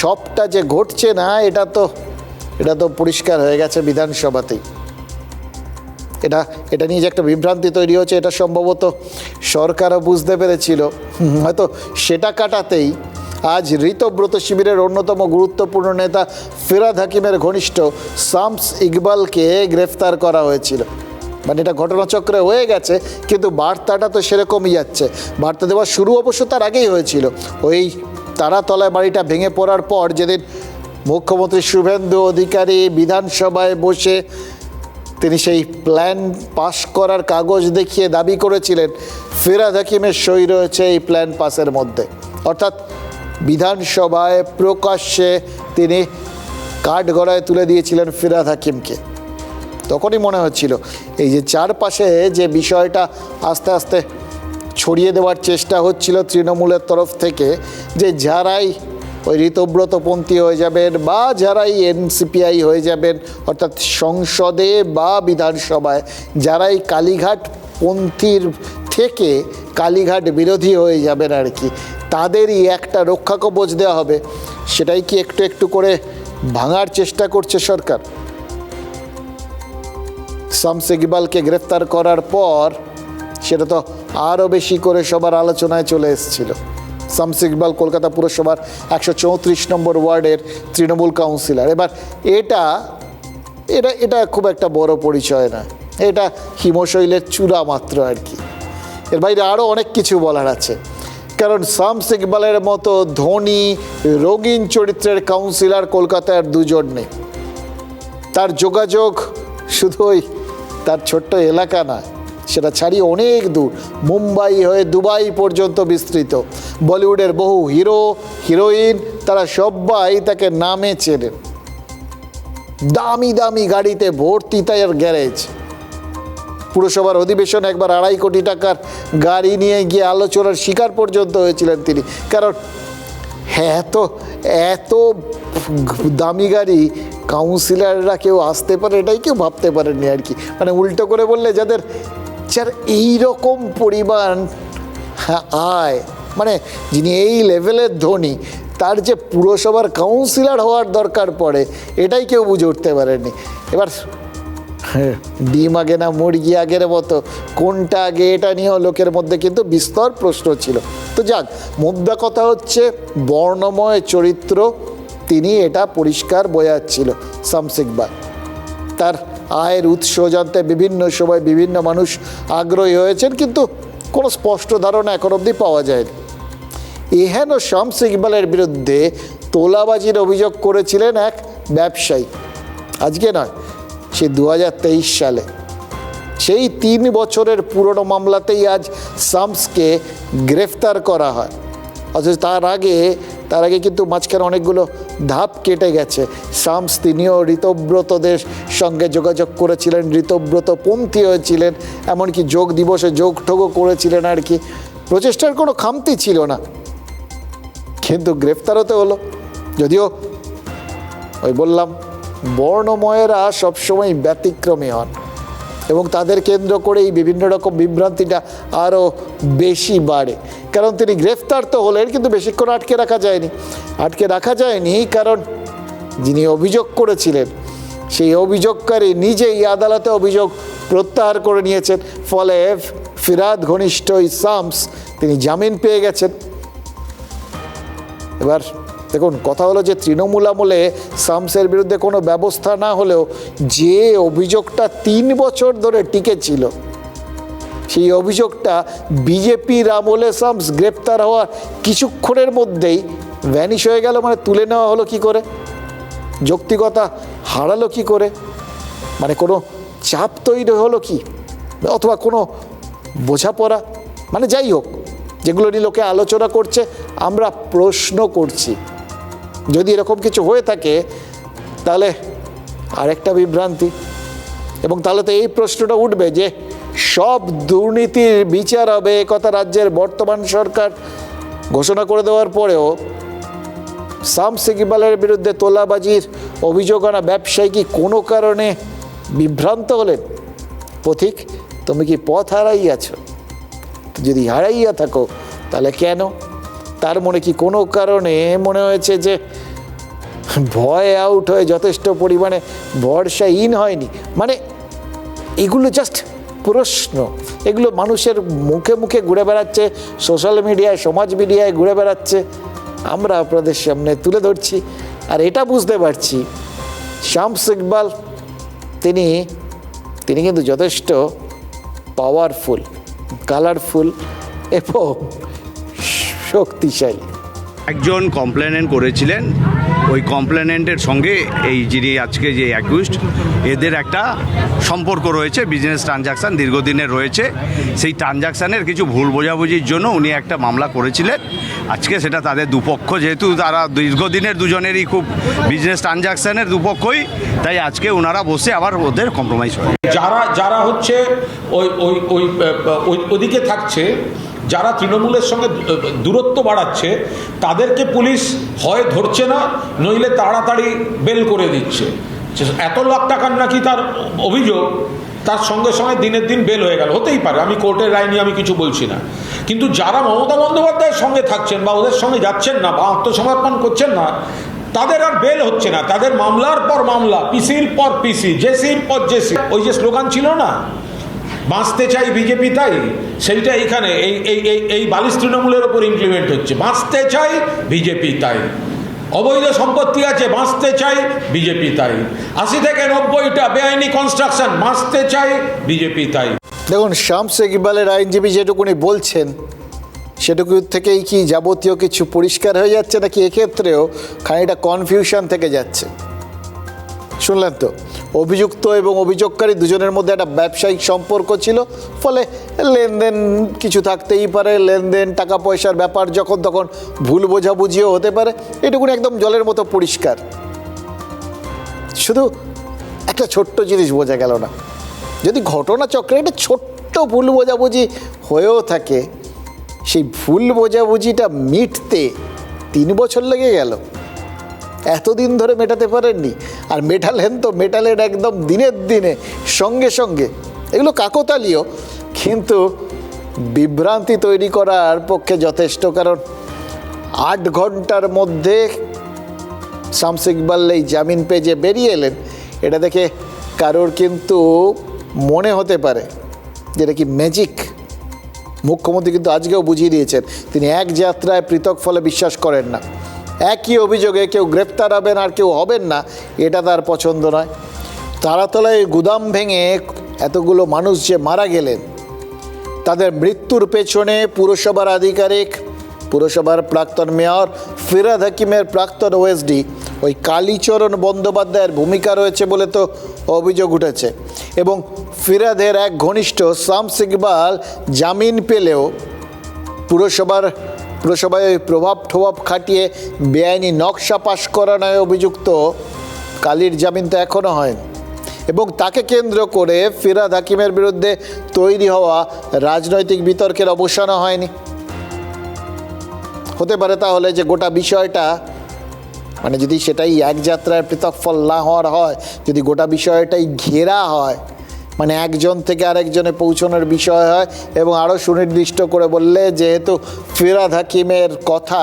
সবটা যে ঘটছে না, এটা তো পরিষ্কার হয়ে গেছে বিধানসভাতেই। এটা নিয়ে যে একটা বিভ্রান্তি তৈরি হচ্ছে, এটা সম্ভবত সরকারও বুঝতে পেরেছিল। হয়তো সেটা কাটাতেই আজ ঋতব্রত শিবিরের অন্যতম গুরুত্বপূর্ণ নেতা ফিরহাদ হাকিমের ঘনিষ্ঠ শামস ইকবালকে গ্রেফতার করা হয়েছিল। মানে এটা ঘটনাচক্রে হয়ে গেছে, কিন্তু বার্তাটা তো সেরকমই যাচ্ছে। বার্তা দেওয়া শুরু অবশ্য তার আগেই হয়েছিল, ওই তারাতলায় বাড়িটা ভেঙে পড়ার পর যেদিন মুখ্যমন্ত্রী শুভেন্দু অধিকারী বিধানসভায় বসে তিনি সেই প্ল্যান পাস করার কাগজ দেখিয়ে দাবি করেছিলেন ফিরহাদ হাকিমের সই রয়েছে এই প্ল্যান পাসের মধ্যে, অর্থাৎ বিধানসভায় প্রকাশ্যে তিনি কাঠগড়ায় তুলে দিয়েছিলেন ফিরহাদ হাকিমকে। তখনই মনে হচ্ছিল এই যে চারপাশে যে বিষয়টা আস্তে আস্তে ছড়িয়ে দেওয়ার চেষ্টা হচ্ছিল তৃণমূলের তরফ থেকে, যে যারাই ওই ঋতব্রতপন্থী হয়ে যাবেন বা যারাই এনসিপিআই হয়ে যাবেন, অর্থাৎ সংসদে বা বিধানসভায় যারাই কালীঘাট পন্থীর থেকে কালীঘাট বিরোধী হয়ে যাবেন আর কি, তাদেরই একটা রক্ষা কবচ দেওয়া হবে। সেটাই কি একটু একটু করে ভাঙার চেষ্টা করছে সরকার? শামস ইকবালকে গ্রেফতার করার পর সেটা তো আরও বেশি করে সবার আলোচনায় চলে এসেছিল। শামস ইকবাল কলকাতা পুরসভার 134 নম্বর ওয়ার্ডের তৃণমূল কাউন্সিলর। এবার এটা এটা এটা খুব একটা বড় পরিচয় না, এটা হিমশৈলের চূড়া মাত্র আর কি। এর বাইরে আরও অনেক কিছু বলার আছে, কারণ শামস ইকবালের মতো ধনী রঙিন চরিত্রের কাউন্সিলর কলকাতায় দুজন নেই। তার যোগাযোগ শুধু ওই তার ছোট্ট এলাকা না, সেটা ছাড়িয়ে অনেক দূর, মুম্বাই হয়ে দুবাই পর্যন্ত বিস্তৃত। বলিউডের বহু হিরো হিরোইন তারা সবাই তাকে নামে চেনেন। দামি দামি গাড়িতে ভর্তি তার গ্যারেজ। পুরসভার অধিবেশন একবার 2.5 কোটি টাকার গাড়ি নিয়ে গিয়ে আলোচনার শিকার পর্যন্ত হয়েছিলেন তিনি, কারণ এত এত দামি গাড়ি কাউন্সিলররা কেউ আসতে পারে এটাই কেউ ভাবতে পারেননি আর কি। মানে উল্টো করে বললে যার এইরকম পরিমাণ আয়, মানে যিনি এই লেভেলের ধনী, তার যে পুরসভার কাউন্সিলর হওয়ার দরকার পড়ে এটাই কেউ বুঝে উঠতে পারেননি। এবার ডিম আগে না মুরগি আগের মতো কোনটা আগে, এটা নিয়েও লোকের মধ্যে কিন্তু বিস্তর প্রশ্ন ছিল। তো যাক, মুদ্রা কথা হচ্ছে বর্ণময় চরিত্র, তিনি এটা পরিষ্কার বোঝাচ্ছিল শামস ইকবাল। তার আয়ের উৎস জানতে বিভিন্ন সময় বিভিন্ন মানুষ আগ্রহী হয়েছেন, কিন্তু কোনো স্পষ্ট ধারণা এখন অবধি পাওয়া যায়নি। এহেন শামস ইকবালের বিরুদ্ধে তোলাবাজির অভিযোগ করেছিলেন এক ব্যবসায়ী, আজকে নয়, সে 2023 সালে। সেই 3 বছরের পুরনো মামলাতেই আজ শামসকে গ্রেফতার করা হয়। অথচ তার আগে কিন্তু মাঝখানে অনেকগুলো ধাপ কেটে গেছে। শামস তিনিও ঋতব্রতদের সঙ্গে যোগাযোগ করেছিলেন, ঋতব্রতপন্থী হয়েছিলেন, এমনকি যোগ দিবসে যোগঠোগও করেছিলেন আর কি। প্রচেষ্টার কোনো খামতি ছিল না, কিন্তু গ্রেফতার হতে হলো। যদিও ওই বললাম, বর্ণময়েরা সবসময় ব্যতিক্রমী হন এবং তাদের কেন্দ্র করেই বিভিন্ন রকম বিভ্রান্তিটা আরও বেশি বাড়ে। কারণ তিনি গ্রেফতার তো হলেন, কিন্তু বেশিক্ষণ আটকে রাখা যায়নি, কারণ যিনি অভিযোগ করেছিলেন সেই অভিযোগকারী নিজেই আদালতে অভিযোগ প্রত্যাহার করে নিয়েছেন। ফলে ফিরহাদ ঘনিষ্ঠ শামস তিনি জামিন পেয়ে গেছেন। এবার দেখুন, কথা হলো যে তৃণমূল আমলে শামসের বিরুদ্ধে কোনো ব্যবস্থা না হলেও যে অভিযোগটা 3 বছর ধরে টিকেছিল, সেই অভিযোগটা বিজেপির আমলে শামস গ্রেপ্তার হওয়ার কিছুক্ষণের মধ্যেই ভ্যানিশ হয়ে গেল। মানে তুলে নেওয়া হলো কি করে, যৌক্তিকতা হারালো কি করে, মানে কোনো চাপ তৈরি হলো কি, অথবা কোনো বোঝাপড়া, মানে যাই হোক, যেগুলো নিয়ে লোকে আলোচনা করছে, আমরা প্রশ্ন করছি। যদি এরকম কিছু হয়ে থাকে তাহলে আরেকটা বিভ্রান্তি, এবং তাহলে তো এই প্রশ্নটা উঠবে যে সব দুর্নীতির বিচার হবে কথা রাজ্যের বর্তমান সরকার ঘোষণা করে দেওয়ার পরেও শামস ইকবালের বিরুদ্ধে তোলাবাজির অভিযোগ আনা ব্যবসায়ী কি কোনো কারণে বিভ্রান্ত হলেন? পথিক, তুমি কি পথ হারাইয়াছো? যদি হারাইয়া থাকো তাহলে কেন? তার মনে কি কোনো কারণে মনে হয়েছে যে ভয় আউট হয়ে যথেষ্ট পরিমাণে ভরসাহীন হয়নি? মানে এগুলো জাস্ট প্রশ্ন, এগুলো মানুষের মুখে মুখে ঘুরে বেড়াচ্ছে, সোশ্যাল মিডিয়ায়, সমাজ মিডিয়ায় ঘুরে বেড়াচ্ছে, আমরা আপনাদের সামনে তুলে ধরছি। আর এটা বুঝতে পারছি শামস ইকবাল তিনি কিন্তু যথেষ্ট পাওয়ারফুল, কালারফুল এবং শক্তিশালী। একজন কমপ্লেনেন্ট করেছিলেন, ওই কমপ্লেনেন্টের সঙ্গে এই যিনি আজকে যে অ্যাকিউজড, এদের একটা সম্পর্ক রয়েছে, বিজনেস ট্রানজাকশান দীর্ঘদিনের রয়েছে। সেই ট্রানজাকশানের কিছু ভুল বোঝাবুঝির জন্য উনি একটা মামলা করেছিলেন। আজকে সেটা তাদের দুপক্ষ, যেহেতু তারা দীর্ঘদিনের দুজনেরই খুব বিজনেস ট্রানজাকশানের দুপক্ষই, তাই আজকে ওনারা বসে আবার ওদের কম্প্রোমাইজ করে। যারা হচ্ছে ওদিকে থাকছে, যারা তৃণমূলের সঙ্গে দূরত্ব বাড়াচ্ছে, তাদেরকে পুলিশ হয় ধরছে না, নইলে তাড়াতাড়ি বেল করে দিচ্ছে। এত লাখ টাকার নাকি তার অভিযোগ, তার সঙ্গে সঙ্গে দিনের দিন বেল হয়ে গেল। হতেই পারে, আমি কোর্টের রায় নিয়ে আমি কিছু বলছি না, কিন্তু যারা মমতা বন্দ্যোপাধ্যায়ের সঙ্গে থাকছেন বা ওদের সঙ্গে যাচ্ছেন না বা আত্মসমর্পণ করছেন না, তাদের আর বেল হচ্ছে না। তাদের মামলার পর মামলা, পিসির পর পিসি, জেসির পর জেসি। ওই যে স্লোগান ছিল না, বাঁচতে চাই বিজেপি তাই, সেইটা এইখানে এই বালিশ তৃণমূলের ওপর ইমপ্লিমেন্ট হচ্ছে। বাঁচতে চাই বিজেপি তাই, অবৈধ সম্পত্তি আছে, বাঁচতে চাই বিজেপি তাই, 80 থেকে 90টা বেআইনি কনস্ট্রাকশন, বাঁচতে চাই বিজেপি তাই। দেখুন, শামস ইকবালের আইনজীবী যেটুকুনি বলছেন সেটুকু থেকেই কি যাবতীয় কিছু পরিষ্কার হয়ে যাচ্ছে, নাকি এক্ষেত্রেও খানিকটা কনফিউশন থেকে যাচ্ছে? শুনলেন তো, অভিযুক্ত এবং অভিযোগকারী দুজনের মধ্যে একটা ব্যবসায়িক সম্পর্ক ছিল, ফলে লেনদেন কিছু থাকতেই পারে, লেনদেন টাকা পয়সার ব্যাপার, যখন তখন ভুল বোঝাবুঝিও হতে পারে, এটুকুনি একদম জলের মতো পরিষ্কার। শুধু একটা ছোট্ট জিনিস বোঝা গেল না, যদি ঘটনাচক্রে একটা ছোট্ট ভুল বোঝাবুঝি হয়েও থাকে, সেই ভুল বোঝাবুঝিটা মিটতে 3 বছর লেগে গেল, এতদিন ধরে মেটাতে পারেননি। আর মেটালেন তো মেটালেন একদম দিনের দিনে, সঙ্গে সঙ্গে। এগুলো কাকতালীয়, কিন্তু বিভ্রান্তি তৈরি করার পক্ষে যথেষ্ট। কারণ 8 ঘন্টার মধ্যে শামস ইকবাল এই জামিন পেয়ে যে বেরিয়ে এলেন, এটা দেখে কারোর কিন্তু মনে হতে পারে যেটা কি ম্যাজিক। মুখ্যমন্ত্রী কিন্তু আজকেও বুঝিয়ে দিয়েছেন তিনি এক যাত্রায় পৃথক ফলে বিশ্বাস করেন না। একই অভিযোগে কেউ গ্রেপ্তার হবেন আর কেউ হবেন না, এটা তার পছন্দ নয়। তারাতলায় গুদাম ভেঙে এতগুলো মানুষ যে মারা গেলেন, তাদের মৃত্যুর পেছনে পুরসভার আধিকারিক, পুরসভার প্রাক্তন মেয়র ফিরহাদ হাকিমের প্রাক্তন ওএসডি ওই কালীচরণ বন্দ্যোপাধ্যায়ের ভূমিকা রয়েছে বলে তো অভিযোগ উঠেছে। এবং ফিরহাদের এক ঘনিষ্ঠ শামস ইকবাল জামিন পেলেও পুরসভায় প্রভাব খাটিয়ে বেআইনি নকশা পাশ করানোয় অভিযুক্ত কালীর জামিন তো এখনও হয়নি। এবং তাকে কেন্দ্র করে ফিরহাদ হাকিমের বিরুদ্ধে তৈরি হওয়া রাজনৈতিক বিতর্কের অবসানও হয়নি। হতে পারে তাহলে যে গোটা বিষয়টা, মানে যদি সেটাই এক যাত্রায় পৃথক ফল না হওয়ার হয়, যদি গোটা বিষয়টাই ঘেরা হয়, মানে একজন থেকে আরেকজনে পৌঁছানোর বিষয় হয়, এবং আরও সুনির্দিষ্ট করে বললে যেহেতু ফিরহাদ হাকিমের কথা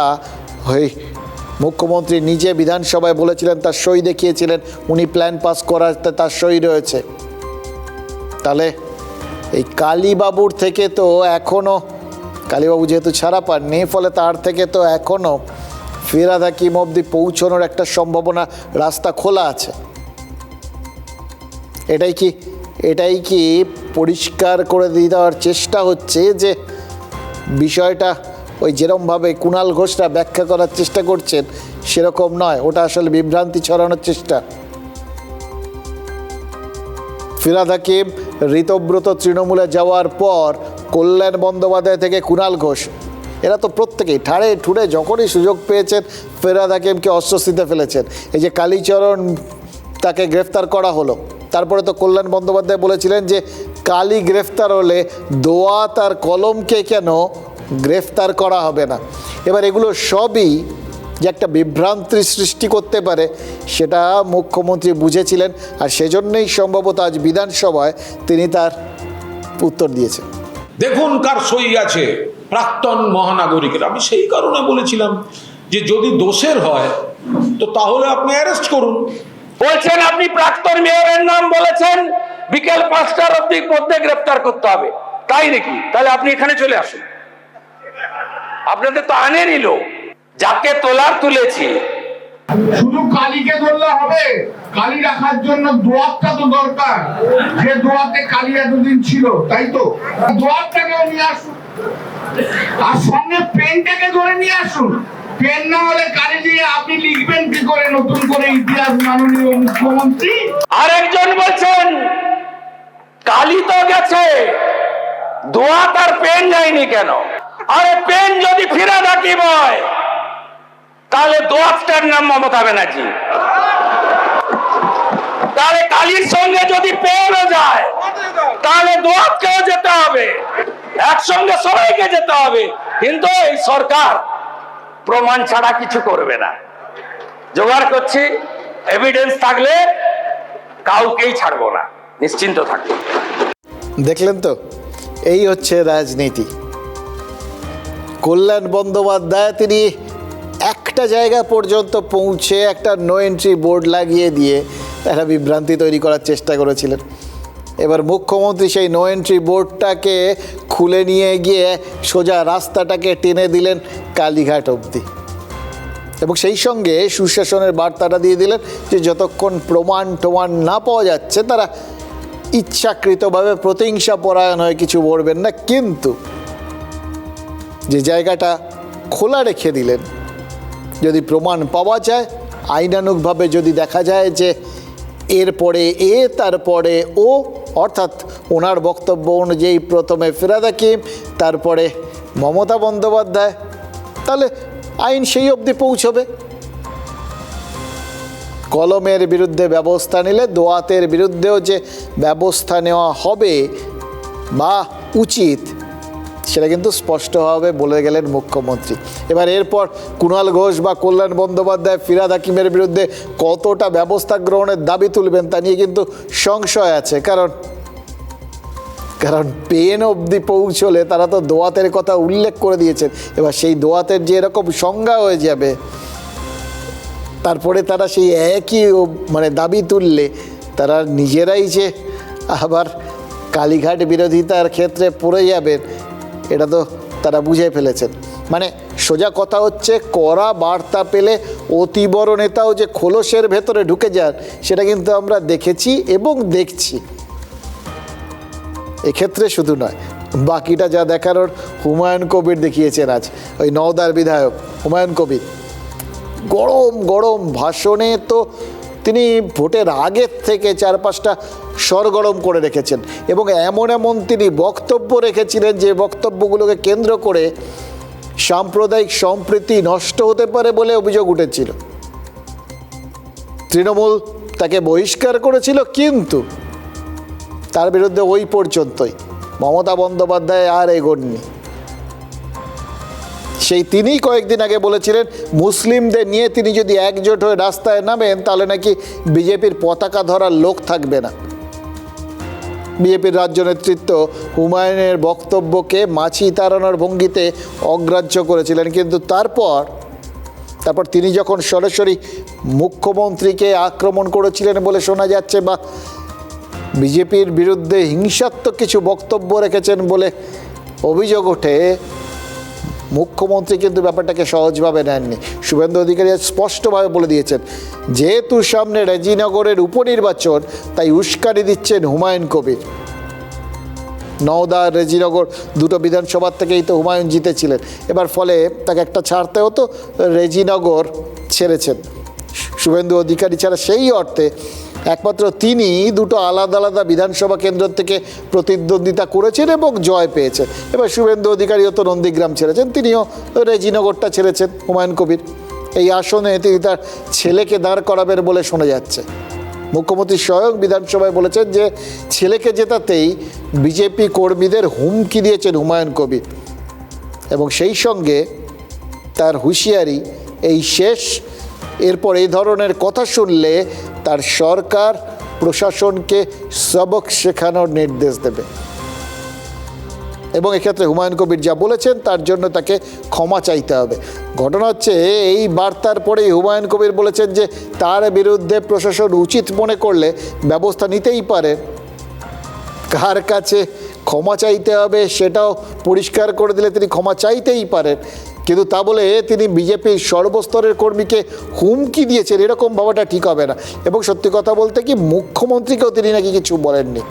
মুখ্যমন্ত্রী নিজে বিধানসভায় বলেছিলেন, তার সই দেখিয়েছিলেন, উনি প্ল্যান পাস করাতে তার সই রয়েছে, তাহলে এই কালীবাবুর থেকে তো এখনও, কালীবাবু যেহেতু ছাড়া পাননি, ফলে তার থেকে তো এখনও ফিরহাদ হাকিম অবধি পৌঁছানোর একটা সম্ভাবনা, রাস্তা খোলা আছে। এটাই কি পরিষ্কার করে দিয়ে দেওয়ার চেষ্টা হচ্ছে যে বিষয়টা ওই যেরকমভাবে কুণাল ঘোষরা ব্যাখ্যা করার চেষ্টা করছেন সেরকম নয়, ওটা আসলে বিভ্রান্তি ছড়ানোর চেষ্টা। ফিরহাদ হাকিম ঋতব্রত তৃণমূলে যাওয়ার পর কল্যাণ বন্দ্যোপাধ্যায় থেকে কুণাল ঘোষ, এরা তো প্রত্যেকেই ঠাড়ে ঠুড়ে যখনই সুযোগ পেয়েছেন ফিরহাদ হাকিমকে অস্বস্তিতে ফেলেছেন। এই যে কালীচরণ, তাকে গ্রেফতার করা হলো, তারপরে তো কল্যাণ বন্দ্যোপাধ্যায় বলেছিলেন যে কালী গ্রেফতার হলে দোয়াত আর কলমকে কেন গ্রেফতার করা হবে না। এবার এগুলো সবই যে একটা বিভ্রান্তির সৃষ্টি করতে পারে সেটা মুখ্যমন্ত্রী বুঝেছিলেন, আর সেজন্যই সম্ভবত আজ বিধানসভায় তিনি তার উত্তর দিয়েছেন। দেখুন কার সই আছে, প্রাক্তন মহানাগরিকের। আমি সেই কারণে বলেছিলাম যে যদি দোষের হয় তো তাহলে আপনি অ্যারেস্ট করুন। বলছেন আপনি প্রাক্তন মেয়রের নাম বলেছেন, বিকেল 5টার মধ্যে গ্রেফতার করতে হবে, তাই নাকি? তাহলে আপনি এখানে চলে আসুন। আপনাদের তো আনেনই লোক, যাকে তোলার তুলেছি। শুধু কালীকে ধরলে হবে? কালী রাখার জন্য দোয়াতটা তো দরকার, যে দোয়াতে কালী এতদিন ছিল, তাই তো? দোয়াতটাকেও নিয়ে আসুন, আর সঙ্গে পেনটাকে ধরে নিয়ে আসুন। পেন না হলে কালি দিয়ে আপনি লিখবেন কি করে নতুন করে ইতিহাস, মাননীয় মুখ্যমন্ত্রী? আরেকজন বলছেন কালি তো গেছে, দোয়াত আর পেন যায়নি কেন? আরে পেন যদি ফিরে রাখিব হয় তাহলে দোয়াতটার নাম মমতা ব্যানার্জি, তাহলে কালির সঙ্গে যদি পেনও যায় তাহলে দোয়াতকেও যেতে হবে, একসঙ্গে সবাইকে যেতে হবে। কিন্তু এই সরকার প্রমাণ ছাড়া কিছু করবে না। জোগাড় করছি, এভিডেন্স থাকলে কাউকেই ছাড়বো না, নিশ্চিন্ত থাকবে। দেখলেন তো, এই হচ্ছে রাজনীতি। কল্যাণ বন্দ্যোপাধ্যায় তিনি একটা জায়গা পর্যন্ত পৌঁছে একটা নো এন্ট্রি বোর্ড লাগিয়ে দিয়ে একটা বিভ্রান্তি তৈরি করার চেষ্টা করেছিলেন। এবার মুখ্যমন্ত্রী সেই নো এন্ট্রি বোর্ডটাকে খুলে নিয়ে গিয়ে সোজা রাস্তাটাকে টেনে দিলেন কালীঘাট অবধি, এবং সেই সঙ্গে সুশাসনের বার্তাটা দিয়ে দিলেন যে যতক্ষণ প্রমাণ না পাওয়া যাচ্ছে তারা ইচ্ছাকৃতভাবে প্রতিহিংসা পরায়ণ হয়ে কিছু বলবেন না। কিন্তু যে জায়গাটা খোলা রেখে দিলেন, যদি প্রমাণ পাওয়া যায়, আইনানুগভাবে যদি দেখা যায় যে এরপরে এ তারপরে ও, অর্থাৎ ওনার বক্তব্য অনুযায়ী প্রথমে ফিরহাদ হাকিম, তারপরে মমতা বন্দ্যোপাধ্যায়, তাহলে আইন সেই অবধি পৌঁছবে। কলমের বিরুদ্ধে ব্যবস্থা নিলে দোয়াতের বিরুদ্ধেও যে ব্যবস্থা নেওয়া হবে বা উচিত, সেটা কিন্তু স্পষ্টভাবে বলে গেলেন মুখ্যমন্ত্রী। এবার এরপর কুণাল ঘোষ বা কল্যাণ বন্দ্যোপাধ্যায় ফিরহাদ হাকিমের বিরুদ্ধে কতটা ব্যবস্থা গ্রহণের দাবি তুলবেন তা নিয়ে কিন্তু সংশয় আছে, কারণ পেন অবধি পৌঁছলে তারা তো দোয়াতের কথা উল্লেখ করে দিয়েছেন। এবার সেই দোয়াতের যে এরকম সংজ্ঞা হয়ে যাবে, তারপরে তারা সেই একই দাবি তুললে তারা নিজেরাই যে আবার কালীঘাট বিরোধিতার ক্ষেত্রে পড়ে যাবেন, এটা তো তারা বুঝে ফেলেছেন। সোজা কথা হচ্ছে, কড়া বার্তা পেলে অতি বড় নেতাও যে খোলসের ভেতরে ঢুকে যান, সেটা কিন্তু আমরা দেখেছি এবং দেখছি। এক্ষেত্রে শুধু নয়, বাকিটা যা দেখানোর হুমায়ুন কবির দেখিয়েছেন আজ, ওই নওদার বিধায়ক হুমায়ুন কবির। গরম ভাষণে তো তিনি ভোটের আগের থেকে 4-5টা সরগরম করে রেখেছেন, এবং এমন তিনি বক্তব্য রেখেছিলেন যে বক্তব্যগুলোকে কেন্দ্র করে সাম্প্রদায়িক সম্প্রীতি নষ্ট হতে পারে বলে অভিযোগ উঠেছিল। তৃণমূল তাকে বহিষ্কার করেছিল, কিন্তু তার বিরুদ্ধে ওই পর্যন্তই, মমতা বন্দ্যোপাধ্যায় আর এগোননি। সেই তিনিই কয়েকদিন আগে বলেছিলেন মুসলিমদের নিয়ে তিনি যদি একজোট হয়ে রাস্তায় নামেন তাহলে নাকি বিজেপির পতাকা ধরার লোক থাকবে না। বিজেপির রাজ্য নেতৃত্ব হুমায়ুনের বক্তব্যকে মাছি তাড়ানোর ভঙ্গিতে অগ্রাহ্য করেছিলেন, কিন্তু তারপর তিনি যখন সরাসরি মুখ্যমন্ত্রীকে আক্রমণ করেছিলেন বলে শোনা যাচ্ছে, বা বিজেপির বিরুদ্ধে হিংসাত্মক কিছু বক্তব্য রেখেছেন বলে অভিযোগ ওঠে, মুখ্যমন্ত্রী কিন্তু ব্যাপারটাকে সহজভাবে নেননি। শুভেন্দু অধিকারী স্পষ্টভাবে বলে দিয়েছেন, যেহেতু সামনে রেজিনগরের উপনির্বাচন, তাই উস্কানি দিচ্ছেন হুমায়ুন কবির। নওদা রেজিনগর দুটো বিধানসভার থেকেই তো হুমায়ুন জিতেছিলেন, এবার ফলে তাকে একটা ছাড়তে হতো, রেজিনগর ছেড়েছেন। শুভেন্দু অধিকারী ছাড়া সেই অর্থে একমাত্র তিনি দুটো আলাদা বিধানসভা কেন্দ্র থেকে প্রতিদ্বন্দ্বিতা করেছেন এবং জয় পেয়েছেন। এবার শুভেন্দু অধিকারীও তো নন্দীগ্রাম ছেড়েছেন, তিনিও রেজিনগরটা ছেড়েছেন। হুমায়ুন কবির এই আসনে তিনি তার ছেলেকে দাঁড় করাবেন বলে শোনা যাচ্ছে। মুখ্যমন্ত্রী স্বয়ং বিধানসভায় বলেছেন যে ছেলেকে জেতাতেই বিজেপি কর্মীদের হুমকি দিয়েছেন হুমায়ুন কবির, এবং সেই সঙ্গে তার হুঁশিয়ারি এই শেষ, এরপর এই ধরনের কথা শুনলে তার সরকার প্রশাসনকে সবক শেখানোর নির্দেশ দেবে। এবং এক্ষেত্রে হুমায়ুন কবির যা বলেছেন তার জন্য তাকে ক্ষমা চাইতে হবে। ঘটনা হচ্ছে, এই বার্তার পরেই হুমায়ুন কবির বলেছেন যে তার বিরুদ্ধে প্রশাসন উচিত মনে করলে ব্যবস্থা নিতেই পারে। কার কাছে ক্ষমা চাইতে হবে সেটাও পরিষ্কার করে দিলে তিনি ক্ষমা চাইতেই পারেন, কিন্তু তা বলে তিনি বিজেপির সর্বস্তরের কর্মীকে হুমকি দিয়েছেন, এরকম ভাবাটা ঠিক হবে না। এবং সত্যি কথা বলতে কি, মুখ্যমন্ত্রীকেও তিনি নাকি কিছু বলেননি।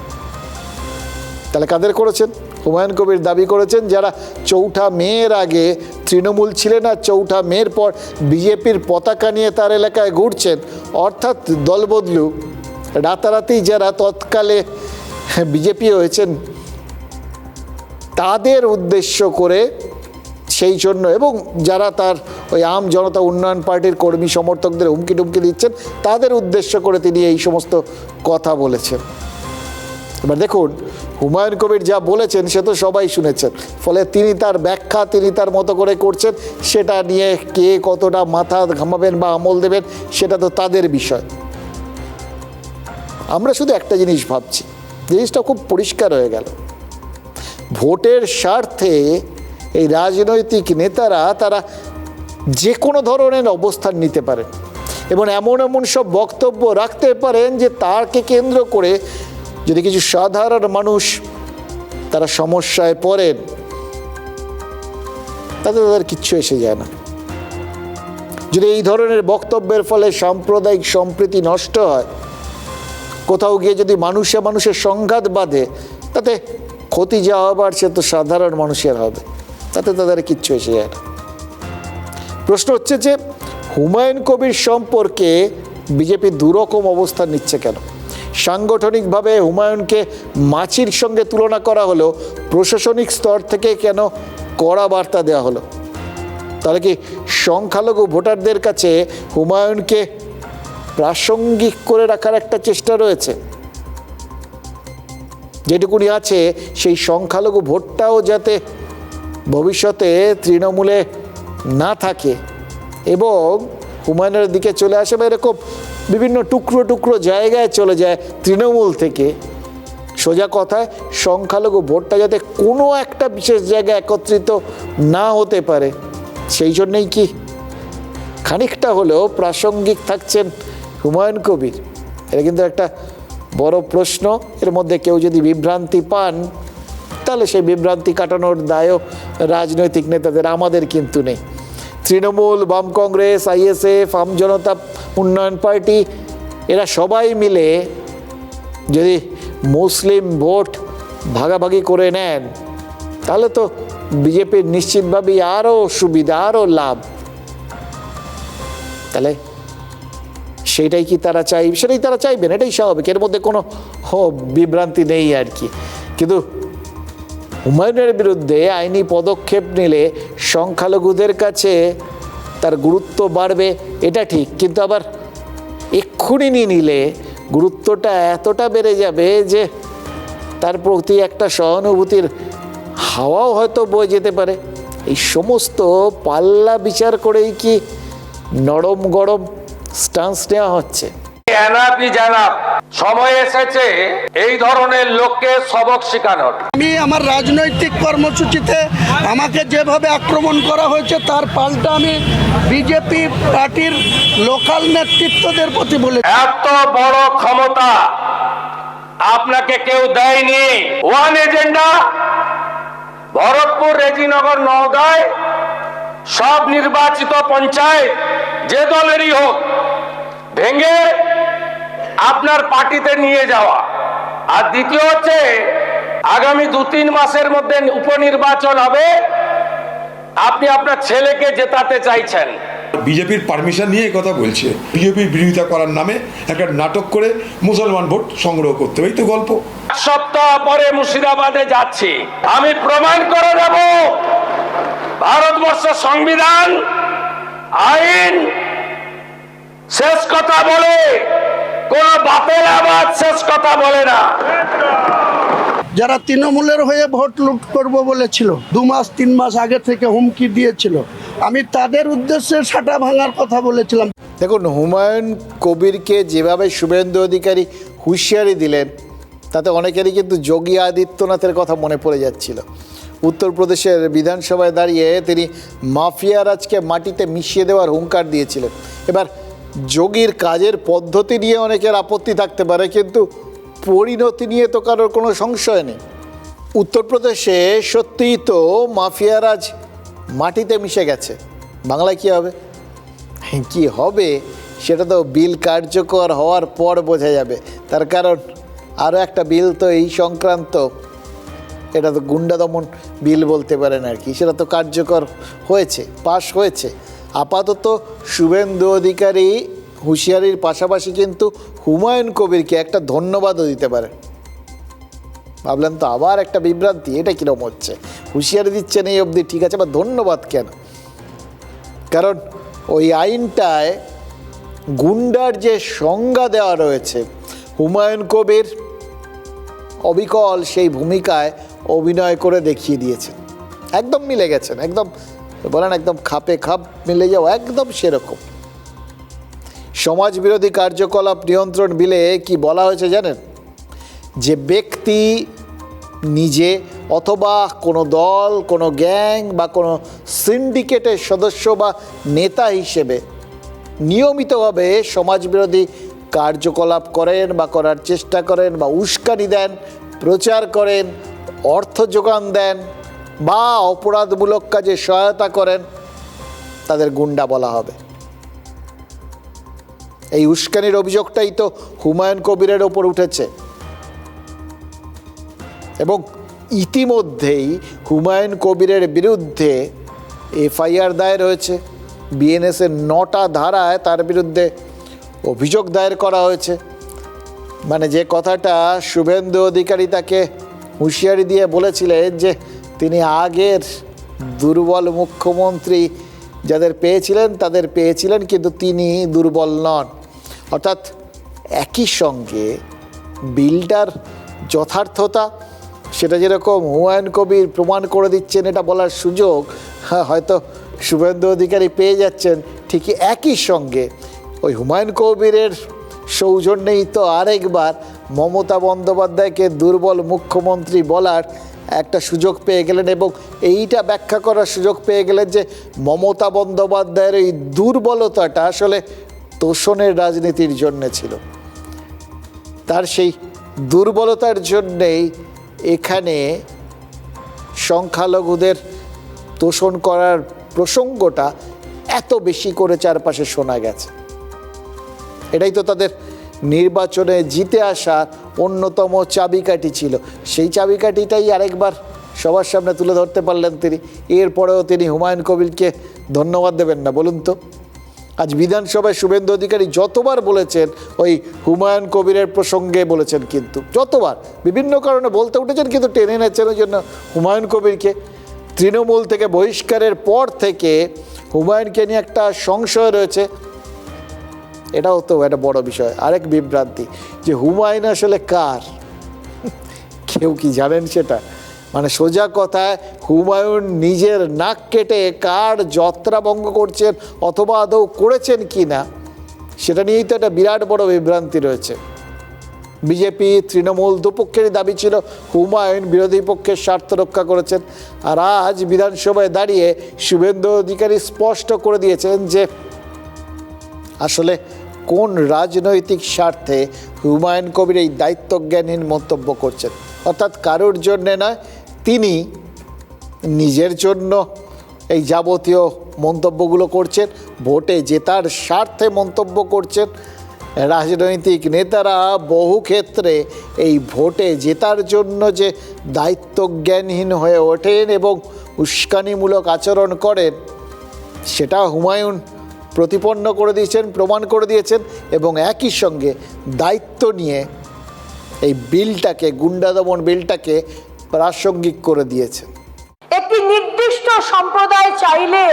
তাহলে কাদের করেছেন? হুমায়ুন কবির দাবি করেছেন যারা ৪ঠা মের আগে তৃণমূল ছিলেন আর 4 মের পর বিজেপির পতাকা নিয়ে তার এলাকায় ঘুরছেন, অর্থাৎ দলবদলু রাতারাতি যারা তৎকালে বিজেপি হয়েছেন তাদের উদ্দেশ্য করে, সেই জন্য, এবং যারা তার ওই আম জনতা উন্নয়ন পার্টির কর্মী সমর্থকদের হুমকি টুমকি দিচ্ছেন তাদের উদ্দেশ্য করে তিনি এই সমস্ত কথা বলেছেন। এবার দেখুন, হুমায়ুন কবির যা বলেছেন সে তো সবাই শুনেছেন, ফলে তিনি তার ব্যাখ্যা তিনি তার মতো করে করছেন, সেটা নিয়ে কে কতটা মাথা ঘামাবেন বা আমল দেবেন সেটা তো তাদের বিষয়। আমরা শুধু একটা জিনিস ভাবছি, জিনিসটা খুব পরিষ্কার হয়ে গেল, ভোটের স্বার্থে এই রাজনৈতিক নেতারা তারা যে কোনো ধরনের অবস্থান নিতে পারেন এবং এমন এমন সব বক্তব্য রাখতে পারেন যে তাকে কেন্দ্র করে যদি কিছু সাধারণ মানুষ তারা সমস্যায় পড়েন তাতে তাদের কিচ্ছু এসে যায় না। যদি এই ধরনের বক্তব্যের ফলে সাম্প্রদায়িক সম্প্রীতি নষ্ট হয়, কোথাও গিয়ে যদি মানুষে মানুষের সংঘাত বাঁধে, তাতে ক্ষতি যা হবার সে তো সাধারণ মানুষের হবে, তাতে তাদের কিচ্ছু এসে যায় না। প্রশ্ন হচ্ছে যে হুমায়ুন কবির সম্পর্কে বিজেপি দুরকম অবস্থান নিচ্ছে কেন? সাংগঠনিকভাবে হুমায়ুনকে মাছির সঙ্গে তুলনা করা হলো, প্রশাসনিক স্তর থেকে কেন কড়া বার্তা দেওয়া হলো? তাহলে কি সংখ্যালঘু ভোটারদের কাছে হুমায়ুনকে প্রাসঙ্গিক করে রাখার একটা চেষ্টা রয়েছে? যেটুকুনি আছে সেই সংখ্যালঘু ভোটটাও যাতে ভবিষ্যতে তৃণমূলে না থাকে এবং হুমায়ুনের দিকে চলে আসে বা এরকম বিভিন্ন টুকরো টুকরো জায়গায় চলে যায় তৃণমূল থেকে, সোজা কথায় সংখ্যালঘু ভোটটা যাতে কোনো একটা বিশেষ জায়গায় একত্রিত না হতে পারে, সেই জন্যেই কি খানিকটা হলেও প্রাসঙ্গিক থাকছেন হুমায়ুন কবির? এটা কিন্তু একটা বড় প্রশ্ন। এর মধ্যে কেউ যদি বিভ্রান্তি পান তাহলে সেই বিভ্রান্তি কাটানোর দায়ও রাজনৈতিক নেতাদের, আমাদের কিন্তু নেই। তৃণমূল, বাম কংগ্রেস, আইএসএফ, আম জনতা উন্নয়ন পার্টি এরা সবাই মিলে যদি মুসলিম ভোট ভাগাভাগি করে নেন তাহলে তো বিজেপির নিশ্চিতভাবেই আরও সুবিধা, আরও লাভ। তাহলে সেইটাই কি তারা চাইবে? সেটাই তারা চাইবেন, এটাই স্বাভাবিক, এর মধ্যে কোনো বিভ্রান্তি নেই আর কি। কিন্তু হুমায়ুনের বিরুদ্ধে আইনি পদক্ষেপ নিলে সংখ্যালঘুদের কাছে তার গুরুত্ব বাড়বে, এটা ঠিক, কিন্তু আবার এক্ষুনি নিলে গুরুত্বটা এতটা বেড়ে যাবে যে তার প্রতি একটা সহানুভূতির হাওয়াও হয়তো বয়ে যেতে পারে। এই সমস্ত পাল্লা বিচার করেই কি নরম গরম স্টান্স নেওয়া হচ্ছে? এনাফি জানাব, সময় এসেছে এই ধরনের লোককে সবক শেখানোর। আমি আমার রাজনৈতিক কর্মসূচিতে আমাকে যেভাবে আক্রমণ করা হয়েছে তার পাল্টা আমি বিজেপি পার্টির লোকাল নেতৃত্বদের প্রতি বলে, এত বড় ক্ষমতা আপনাকে কেউ দেয়নি। ওয়ান এজেন্ডা, ভরতপুর, রেজিনগর, নওগাঁয় সব নির্বাচিত পঞ্চায়েত যে দলেরই হোক ভেঙে আপনার পার্টিতে নিয়ে যাওয়া। আর দ্বিতীয় হচ্ছে আগামী 2-3 মাসের মধ্যে উপনির্বাচন হবে, আপনি আপনার ছেলেকে জেতাতে চাইছেন। বিজেপির পারমিশন নিয়ে কথা বলছে, বিজেপির বিরোধিতা করার নামে একটা নাটক করে মুসলমান ভোট সংগ্রহ করতে হবে, এই তো গল্প। এক সপ্তাহ পরে মুর্শিদাবাদে যাচ্ছি, আমি প্রমাণ করে দেব ভারতবর্ষের সংবিধান, আইন শেষ কথা বলে, কোন বাপের আবাদ শেষ কথা বলে না। যারা তৃণমূলের হয়ে ভোট লুট করব বলেছিল 2 মাস 3 মাস আগে থেকে হুমকি দিয়েছিল, আমি তাদের উদ্দেশ্যে সাটা ভাঙার কথা বলেছিলাম। দেখুন, হুমায়ুন কবিরকে যেভাবে শুভেন্দু অধিকারী হুঁশিয়ারি দিলেন তাতে অনেকেরই কিন্তু যোগী আদিত্যনাথের কথা মনে পড়ে যাচ্ছিল। উত্তরপ্রদেশের বিধানসভায় দাঁড়িয়ে তিনি মাফিয়ারাজকে মাটিতে মিশিয়ে দেওয়ার হুঙ্কার দিয়েছিলেন। এবার যোগীর কাজের পদ্ধতি নিয়ে অনেকের আপত্তি থাকতে পারে, কিন্তু পরিণতি নিয়ে তো কারোর কোনো সংশয় নেই। উত্তরপ্রদেশে সত্যিই তো মাফিয়ারাজ মাটিতে মিশে গেছে। বাংলায় কী হবে? কি হবে সেটা তো বিল কার্যকর হওয়ার পর বোঝা যাবে। তার কারণ আরও একটা বিল তো এই সংক্রান্ত এটা তো গুন্ডা দমন বিল বলতে পারেন আর কি, সেটা তো কার্যকর হয়েছে, পাশ হয়েছে। আপাতত শুভেন্দু অধিকারী হুঁশিয়ারির পাশাপাশি কিন্তু হুমায়ুন কবিরকে একটা ধন্যবাদও দিতে পারে। ভাবলেন তো আবার একটা বিভ্রান্তি, এটা কীরকম হচ্ছে, হুঁশিয়ারি দিচ্ছেন এই অবধি ঠিক আছে, বা ধন্যবাদ কেন? কারণ ওই আইনটায় গুন্ডার যে সংজ্ঞা দেওয়া রয়েছে, হুমায়ুন কবির অবিকল সেই ভূমিকায় অভিনয় করে দেখিয়ে দিয়েছেন, একদম মিলে গেছেন, একদম বলেন একদম খাপে খাপ মিলে যাও, একদম সেরকম। সমাজ বিরোধী কার্যকলাপ নিয়ন্ত্রণ বিলে কি বলা হয়েছে জানেন? যে ব্যক্তি নিজে অথবা কোনো দল, কোনো গ্যাং বা কোনো সিন্ডিকেটের সদস্য বা নেতা হিসেবে নিয়মিতভাবে সমাজবিরোধী কার্যকলাপ করেন বা করার চেষ্টা করেন বা উস্কানি দেন, প্রচার করেন, অর্থ যোগান দেন বা অপরাধমূলক কাজে সহায়তা করেন, তাদের গুন্ডা বলা হবে। এই উস্কানির অভিযোগটাই তো হুমায়ুন কবিরের ওপর উঠেছে এবং ইতিমধ্যেই হুমায়ুন কবিরের বিরুদ্ধে এফআইআর দায়ের হয়েছে। বিএনএসের 9টা ধারায় তার বিরুদ্ধে অভিযোগ দায়ের করা হয়েছে। মানে যে কথাটা শুভেন্দু অধিকারী তাকে হুঁশিয়ারি দিয়ে বলেছিলেন যে তিনি আগের দুর্বল মুখ্যমন্ত্রী যাদের পেয়েছিলেন তাদের পেয়েছিলেন, কিন্তু তিনি দুর্বল নন। অর্থাৎ একই সঙ্গে বিলটার যথার্থতা সেটা যেরকম হুমায়ুন কবির প্রমাণ করে দিচ্ছেন, এটা বলার সুযোগ হয়তো শুভেন্দু অধিকারী পেয়ে যাচ্ছেন, ঠিকই একই সঙ্গে ওই হুমায়ুন কবিরের সৌজন্যেই তো আরেকবার মমতা বন্দ্যোপাধ্যায়কে দুর্বল মুখ্যমন্ত্রী বলার একটা সুযোগ পেয়ে গেলেন এবং এইটা ব্যাখ্যা করার সুযোগ পেয়ে গেলেন যে মমতা বন্দ্যোপাধ্যায়ের এই দুর্বলতাটা আসলে তোষণের রাজনীতির জন্যে ছিল। তার সেই দুর্বলতার জন্যেই এখানে সংখ্যালঘুদের তোষণ করার প্রসঙ্গটা এত বেশি করে চারপাশে শোনা গেছে। এটাই তো তাদের নির্বাচনে জিতে আসা অন্যতম চাবিকাঠি ছিল। সেই চাবিকাঠিটাই আরেকবার সবার সামনে তুলে ধরতে পারলেন তিনি। এরপরেও তিনি হুমায়ুন কবিরকে ধন্যবাদ দেবেন না বলুন তো? আজ বিধানসভায় শুভেন্দু অধিকারী যতবার বলেছেন ওই হুমায়ুন কবিরের প্রসঙ্গে বলেছেন, কিন্তু যতবার বিভিন্ন কারণে বলতে উঠেছেন, কিন্তু টেনে এনেছেন ওই জন্য হুমায়ুন কবিরকে। তৃণমূল থেকে বহিষ্কারের পর থেকে হুমায়ুনকে নিয়ে একটা সংশয় রয়েছে, এটাও তো একটা বড় বিষয়, আরেক বিভ্রান্তি যে হুমায়ুন আসলে কার, কেউ কি জানেন সেটা? মানে সোজা কথায় হুমায়ুন নিজের নাক কেটে কার যাত্রাভঙ্গ করছেন অথবা আদৌ করেছেন কি না, সেটা নিয়েই তো একটা বিরাট বড় বিভ্রান্তি রয়েছে। বিজেপি তৃণমূল দুপক্ষেরই দাবি ছিল হুমায়ুন বিরোধী পক্ষের স্বার্থ রক্ষা করেছেন, আর আজ বিধানসভায় দাঁড়িয়ে শুভেন্দু অধিকারী স্পষ্ট করে দিয়েছেন যে আসলে কোন রাজনৈতিক স্বার্থে হুমায়ুন কবির এই দায়িত্বজ্ঞানহীন মন্তব্য করছেন। অর্থাৎ কারোর জন্যে নয়, তিনি নিজের জন্য এই যাবতীয় মন্তব্যগুলো করছেন, ভোটে জেতার স্বার্থে মন্তব্য করছেন। রাজনৈতিক নেতারা বহু ক্ষেত্রে এই ভোটে জেতার জন্য যে দায়িত্বজ্ঞানহীন হয়ে ওঠেন এবং উস্কানিমূলক আচরণ করেন, সেটা হুমায়ুন প্রতিপন্ন করে দিয়েছেন, প্রমাণ করে দিয়েছেন এবং একই সঙ্গে দায়িত্ব নিয়ে এই বিলটাকে, গুন্ডা দমন বিলটাকে প্রাসঙ্গিক করে দিয়েছেন। একটি নির্দিষ্ট সম্প্রদায় চাইলে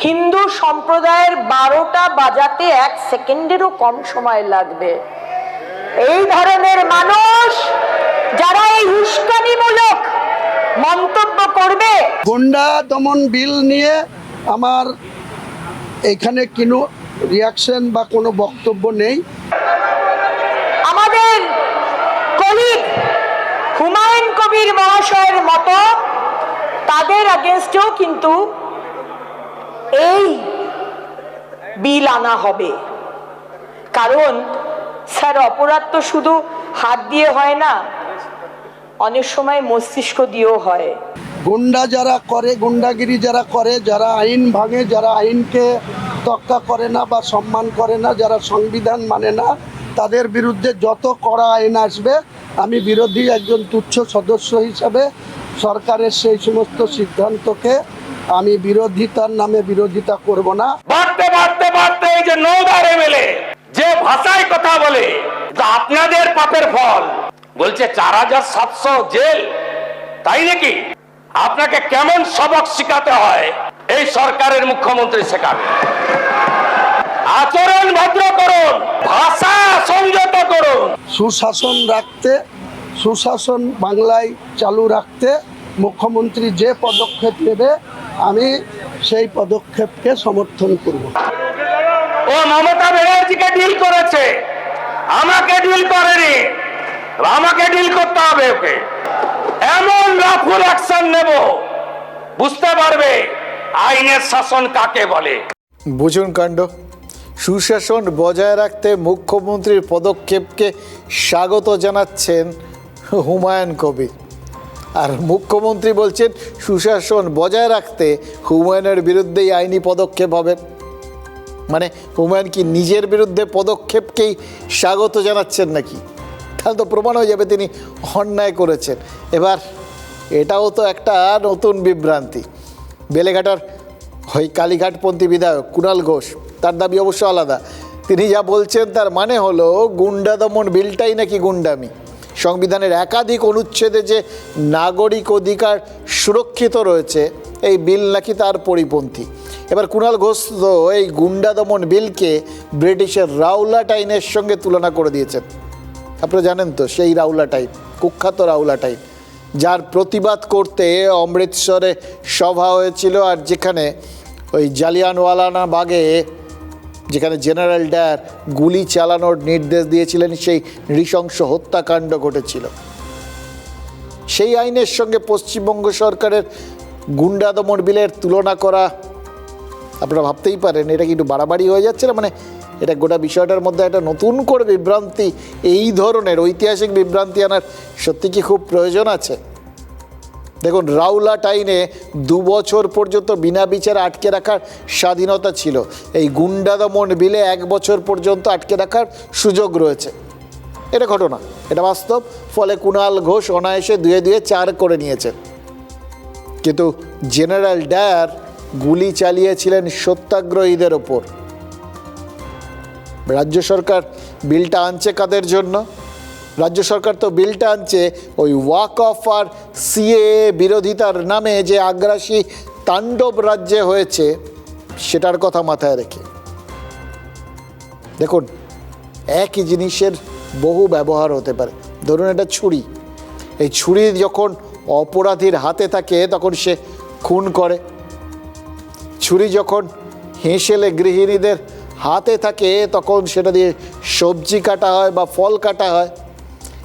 হিন্দু সম্প্রদায়ের 12টা বাজাতে 1 সেকেন্ডেরও কম সময় লাগবে। এই ধরনের মানুষ যারা এই উস্কানিমূলক মন্তব্য করবে। গুন্ডা দমন বিল নিয়ে আমার এখানে কোনো রিয়াকশন বা কোনো বক্তব্য নেই। আমাদের কলিগ হুমায়ুন কবির মহাশয়ের মতো তাদের আগেনস্টেও কিন্তু এই বিল আনা হবে, কারণ স্যার অপরাধ তো শুধু হাত দিয়ে হয় না, অনেক সময় মস্তিষ্ক দিয়েও হয়। গুন্ডা যারা করে, গুন্ডাগিরি যারা করে, যারা আইন ভাঙে, যারা আইনকে তোয়াক্কা করে না বা সম্মান করে না, যারা সংবিধান মানে না, তাদের বিরুদ্ধে যত কড়া আইন আসবে, আমি বিরোধী একজন তুচ্ছ সদস্য হিসাবে সরকারের সেই সমস্ত সিদ্ধান্তকে আমি বিরোধিতার নামে বিরোধিতা করব না। বাড়তে বাড়তে বাড়তে এই যে 9বার এমএলএ যে ভাষায় কথা বলে, আপনাদের পাপের ফল। বলছে 4700 জেল, তাই নাকি? আপনাকে কেমন সবক শিখাতে হয় এই সরকারের মুখ্যমন্ত্রী শেখাবে। আচরণ ভদ্র করুন, ভাষা সংযত করুন। সুশাসন রাখতে, সুশাসন বাংলায় চালু রাখতে মুখ্যমন্ত্রী যে পদক্ষেপ নেবে আমি সেই পদক্ষেপকে সমর্থন করব। ও মমতা ব্যানার্জিকে ডিল করেছে, আমাকে ডিল করেনি। আমাকে ডিল করতে হবে ওকে। এমন রাফুল অ্যাকশন নেব, বুঝতে পারবে আইনের শাসন কাকে বলে। বুঝুন কাণ্ড। সুশাসন বজায় রাখতে মুখ্যমন্ত্রীর পদক্ষেপকে স্বাগত জানাচ্ছেন হুমায়ুন কবির, আর মুখ্যমন্ত্রী বলছেন সুশাসন বজায় রাখতে হুমায়ুনের বিরুদ্ধেই আইনি পদক্ষেপ হবে। মানে হুমায়ুন কি নিজের বিরুদ্ধে পদক্ষেপকেই স্বাগত জানাচ্ছেন নাকি? তাহলে তো প্রমাণ হয়ে যাবে তিনি অন্যায় করেছেন। এবার এটাও তো একটা নতুন বিভ্রান্তি। বেলেঘাটার ওই কালীঘাটপন্থী বিধায়ক কুণাল ঘোষ, তার দাবি অবশ্য আলাদা। তিনি যা বলছেন তার মানে হলো গুন্ডা দমন বিলটাই নাকি গুন্ডামি। সংবিধানের একাধিক অনুচ্ছেদে যে নাগরিক অধিকার সুরক্ষিত রয়েছে এই বিল নাকি তার পরিপন্থী। এবার কুণাল ঘোষ তো এই গুন্ডা দমন বিলকে ব্রিটিশের রাওলাট আইনের সঙ্গে তুলনা করে দিয়েছেন। আপনারা জানেন তো সেই রাওলাট আইন, কুখ্যাত রাওলাট আইন, যার প্রতিবাদ করতে অমৃতসরে সভা হয়েছিল, আর যেখানে ওই জালিয়ানওয়ালা বাগে যেখানে জেনারেল ডায়ার গুলি চালানোর নির্দেশ দিয়েছিলেন, সেই নৃশংস হত্যাকাণ্ড ঘটেছিল। সেই আইনের সঙ্গে পশ্চিমবঙ্গ সরকারের গুন্ডা দমন বিলের তুলনা করা, আপনারা ভাবতেই পারেন এটা কি একটু বাড়াবাড়ি হয়ে যাচ্ছে না? মানে এটা গোটা বিষয়টার মধ্যে একটা নতুন করে বিভ্রান্তি, এই ধরনের ঐতিহাসিক বিভ্রান্তি আনার সত্যি কি খুব প্রয়োজন আছে? দেখুন, রাওলাট আইনে 2 বছর পর্যন্ত বিনা বিচারে আটকে রাখার স্বাধীনতা ছিল। এই গুন্ডা দমন বিলে 1 বছর পর্যন্ত আটকে রাখার সুযোগ রয়েছে। এটা ঘটনা, এটা বাস্তব। ফলে কুণাল ঘোষ অনায়াসে 2 4 করে নিয়েছেন। কিন্তু জেনারেল ডায়ার গুলি চালিয়েছিলেন সত্যাগ্রহীদের ওপর। রাজ্য সরকার বিলটা আনছে কাদের জন্য? রাজ্য সরকার তো বিলটা আনছে ওই ওয়াক অফ আর সিএএ বিরোধিতার নামে যে আগ্রাসী তাণ্ডব রাজ্যে হয়েছে সেটার কথা মাথায় রেখে। দেখুন, একই জিনিসের বহু ব্যবহার হতে পারে। ধরুন এটা ছুরি, এই ছুরি যখন অপরাধীর হাতে থাকে তখন সে খুন করে। ছুরি যখন হেঁসেলে গৃহিণীদের হাতে থাকে তখন সেটা দিয়ে সবজি কাটা হয় বা ফল কাটা হয়।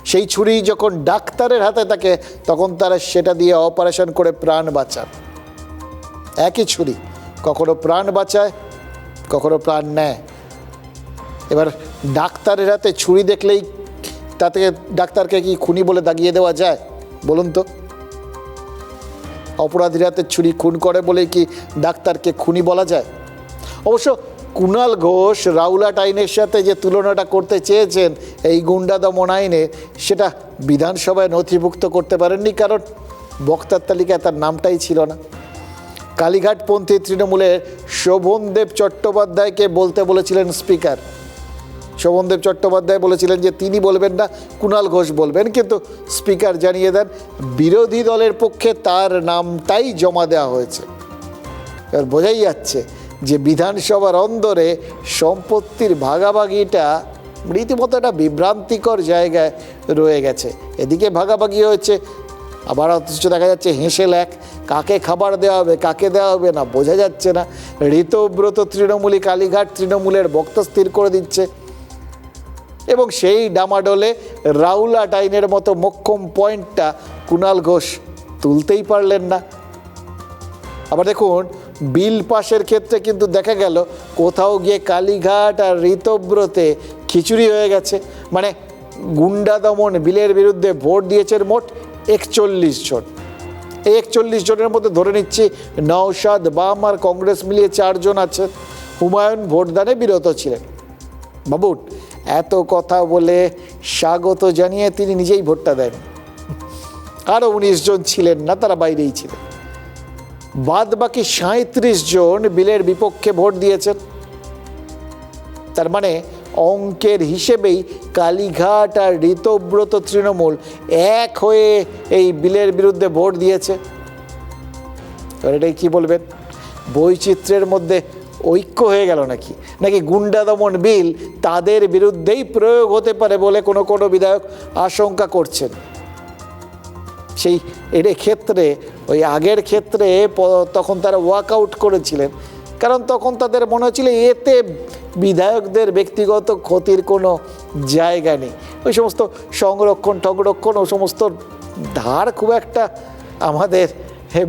সেই ছুরি যখন ডাক্তারের হাতে থাকে তখন তারা সেটা দিয়ে অপারেশন করে প্রাণ বাঁচান। একই ছুরি কখনো প্রাণ বাঁচায়, কখনো প্রাণ নেয়। এবার ডাক্তারের হাতে ছুরি দেখলেই তাতে ডাক্তারকে কি খুনি বলে দাগিয়ে দেওয়া যায়? বলুন তো। অপরাধীর হাতে ছুরি খুন করে বলেই কি ডাক্তারকে খুনি বলা যায়? অবশ্য কুণাল ঘোষ রাওলাট আইনের সাথে যে তুলনাটা করতে চেয়েছেন এই গুন্ডা দমন আইনে, সেটা বিধানসভায় নথিভুক্ত করতে পারেননি, কারণ বক্তার তালিকায় তার নামটাই ছিল না। কালীঘাটপন্থী তৃণমূলের শোভনদেব চট্টোপাধ্যায়কে বলতে বলেছিলেন স্পিকার। শোভনদেব চট্টোপাধ্যায় বলেছিলেন যে তিনি বলবেন না, কুণাল ঘোষ বলবেন, কিন্তু স্পিকার জানিয়ে দেন বিরোধী দলের পক্ষে তার নামটাই জমা দেওয়া হয়েছে। এবার বোঝাই যাচ্ছে যে বিধানসভার অন্দরে সম্পত্তির ভাগাভাগিটা রীতিমতো একটা বিভ্রান্তিকর জায়গায় রয়ে গেছে। এদিকে ভাগাভাগি হয়েছে, আবার অথচ দেখা যাচ্ছে হেঁসেল এক, কাকে খাবার দেওয়া হবে কাকে দেওয়া হবে না বোঝা যাচ্ছে না। ঋতব্রত তৃণমূলী কালীঘাট তৃণমূলের বক্তা স্থির করে দিচ্ছে, এবং সেই ডামাডোলে রাওলাট আইনের মতো মোক্ষম পয়েন্টটা কুণাল ঘোষ তুলতেই পারলেন না। আবার দেখুন, বিল পাশের ক্ষেত্রে কিন্তু দেখা গেল কোথাও গিয়ে কালীঘাট আর ঋতব্রতে খিচুড়ি হয়ে গেছে। মানে গুন্ডা দমন বিলের বিরুদ্ধে ভোট দিয়েছেন মোট 41 জন। এই 41 জনের মধ্যে ধরে নিচ্ছি নওশাদ, বাম আর কংগ্রেস মিলিয়ে 4 জন আছে। হুমায়ুন ভোটদানে বিরত ছিলেন। ভাবুন, এত কথা বলে স্বাগত জানিয়ে তিনি নিজেই ভোটটা দেন। আরও 19 জন ছিলেন না, তারা বাইরেই ছিলেন। বাদ বাকি 37 জন বিলের বিপক্ষে ভোট দিয়েছেন। তার মানে অঙ্কের হিসেবেই কালীঘাট আর ঋতব্রত তৃণমূল এক হয়ে এই বিলের বিরুদ্ধে ভোট দিয়েছে। এবার এটাই কি বলবেন, বৈচিত্র্যের মধ্যে ঐক্য হয়ে গেল নাকি? নাকি গুন্ডা দমন বিল তাদের বিরুদ্ধেই প্রয়োগ হতে পারে বলে কোনো কোনো বিধায়ক আশঙ্কা করছেন? সেই এর ক্ষেত্রে ওই আগের ক্ষেত্রে তখন তারা ওয়াকআউট করেছিলেন, কারণ তখন তাদের মনে হচ্ছিল এতে বিধায়কদের ব্যক্তিগত ক্ষতির কোনো জায়গা নেই। ওই সমস্ত সংরক্ষণ ও সমস্ত ধার খুব একটা আমাদের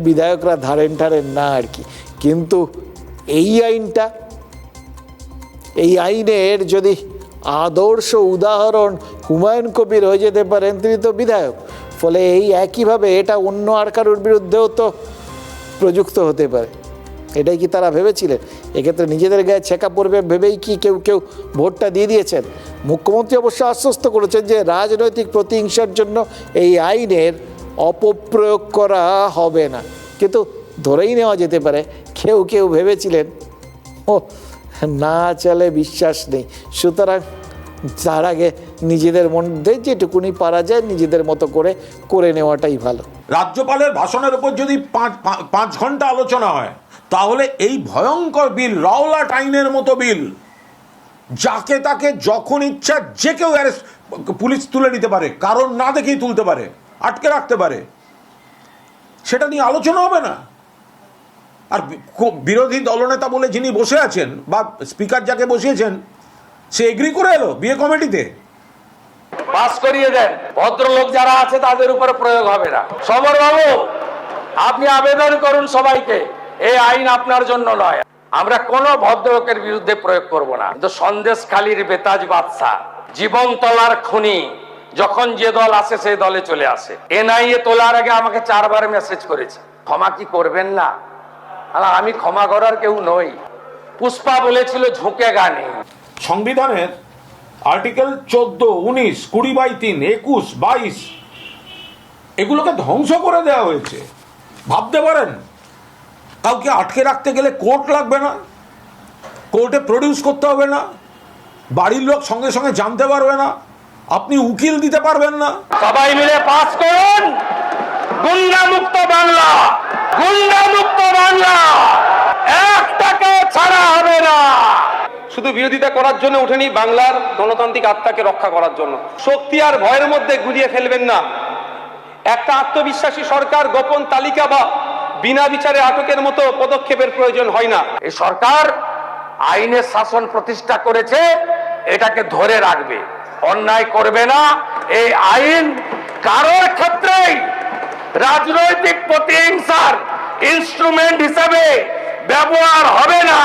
বিধায়করা ধারেন না আর কি। কিন্তু এই আইনের যদি আদর্শ উদাহরণ হুমায়ুন কবির হয়ে যেতে পারেন, তিনি তো বিধায়ক, ফলে এই একইভাবে এটা অন্য আর কারোর বিরুদ্ধেও তো প্রযুক্ত হতে পারে। এটাই কি তারা ভেবেছিলেন? এক্ষেত্রে নিজেদের গায়ে ছেঁকা পড়বে ভেবেই কি কেউ ভোটটা দিয়ে দিয়েছেন? মুখ্যমন্ত্রী অবশ্য আশ্বস্ত করেছেন যে রাজনৈতিক প্রতিহিংসার জন্য এই আইনের অপপ্রয়োগ করা হবে না, কিন্তু ধরেই নেওয়া যেতে পারে কেউ ভেবেছিলেন ও না চলে বিশ্বাস নেই, সুতরাং তার আগে নিজেদের মধ্যে যেটুকুনি পারা যায় নিজেদের মতো করে নেওয়াটাই ভালো। রাজ্যপালের ভাষণের উপর যদি 5 ঘন্টা আলোচনা হয়, তাহলে এই ভয়ঙ্কর বিল, রাওলাট আইনের মতো বিল, যাকে তাকে যখন ইচ্ছা যে কেউ পুলিশ তুলে নিতে পারে, কারণ না দেখেই তুলতে পারে, আটকে রাখতে পারে, সেটা নিয়ে আলোচনা হবে না। আর বিরোধী দলনেতা বলে যিনি বসে আছেন বা স্পিকার যাকে বসিয়েছেন, সে এগ্রি করে এলো বিয়ে কমিটিতে, পাস করিয়ে দেন। ভদ্রলোক যারা আছে তাদের উপরে প্রয়োগ হবে না। সমর বাবু, আপনি আবেদন করুন সবাইকে, এই আইন আপনার জন্য নয়। আমরা কোনো ভদ্রলোকের বিরুদ্ধে প্রয়োগ করব না। কিন্তু সন্দেশখালীর বেতাজ বাদশা, জীবনতলার খুনি, যখন যে দল আসে সেই দলে চলে আসে। এনআইএ তোলার আগে আমাকে 4 বার মেসেজ করেছে, ক্ষমা কি করবেন না? আমি ক্ষমা করার কেউ নই। পুষ্পা বলেছিল ঝুঁকে গানে। সংবিধানের আর্টিকেল 14, 19, 20/3, 21, 22 এগুলোকে ধ্বংস করে দেওয়া হয়েছে। ভাবতে পারেন, কাউকে আটকে রাখতে গেলে কোর্ট লাগবে না, কোর্টে প্রডিউস করতে হবে না, বাড়ির লোক সঙ্গে সঙ্গে জানতে পারবে না, আপনি উকিল দিতে পারবেন না। সবাই মিলে পাস করুন গুন্ডা মুক্ত বাংলা, গুন্ডা মুক্ত বাংলা, একটাকে ছাড়া হবে না। শুধু বিরোধিতা করার জন্য ওঠেনি, বাংলার গণতান্ত্রিক আত্মাকে রক্ষা করার জন্য। শক্তি আর ভয়ের মধ্যে গুলিয়ে ফেলবেন না। একটা আত্মবিশ্বাসী সরকার গোপন তালিকা বা বিনা বিচারে আটকের মতো পদক্ষেপের প্রয়োজন হয় না। এই সরকার আইনের শাসন প্রতিষ্ঠা করেছে, এটাকে ধরে রাখবে, অন্যায় করবে না। এই আইন কারোর ক্ষেত্রেই রাজনৈতিক প্রতিহিংসার ইনস্ট্রুমেন্ট হিসেবে ব্যবহার হবে না।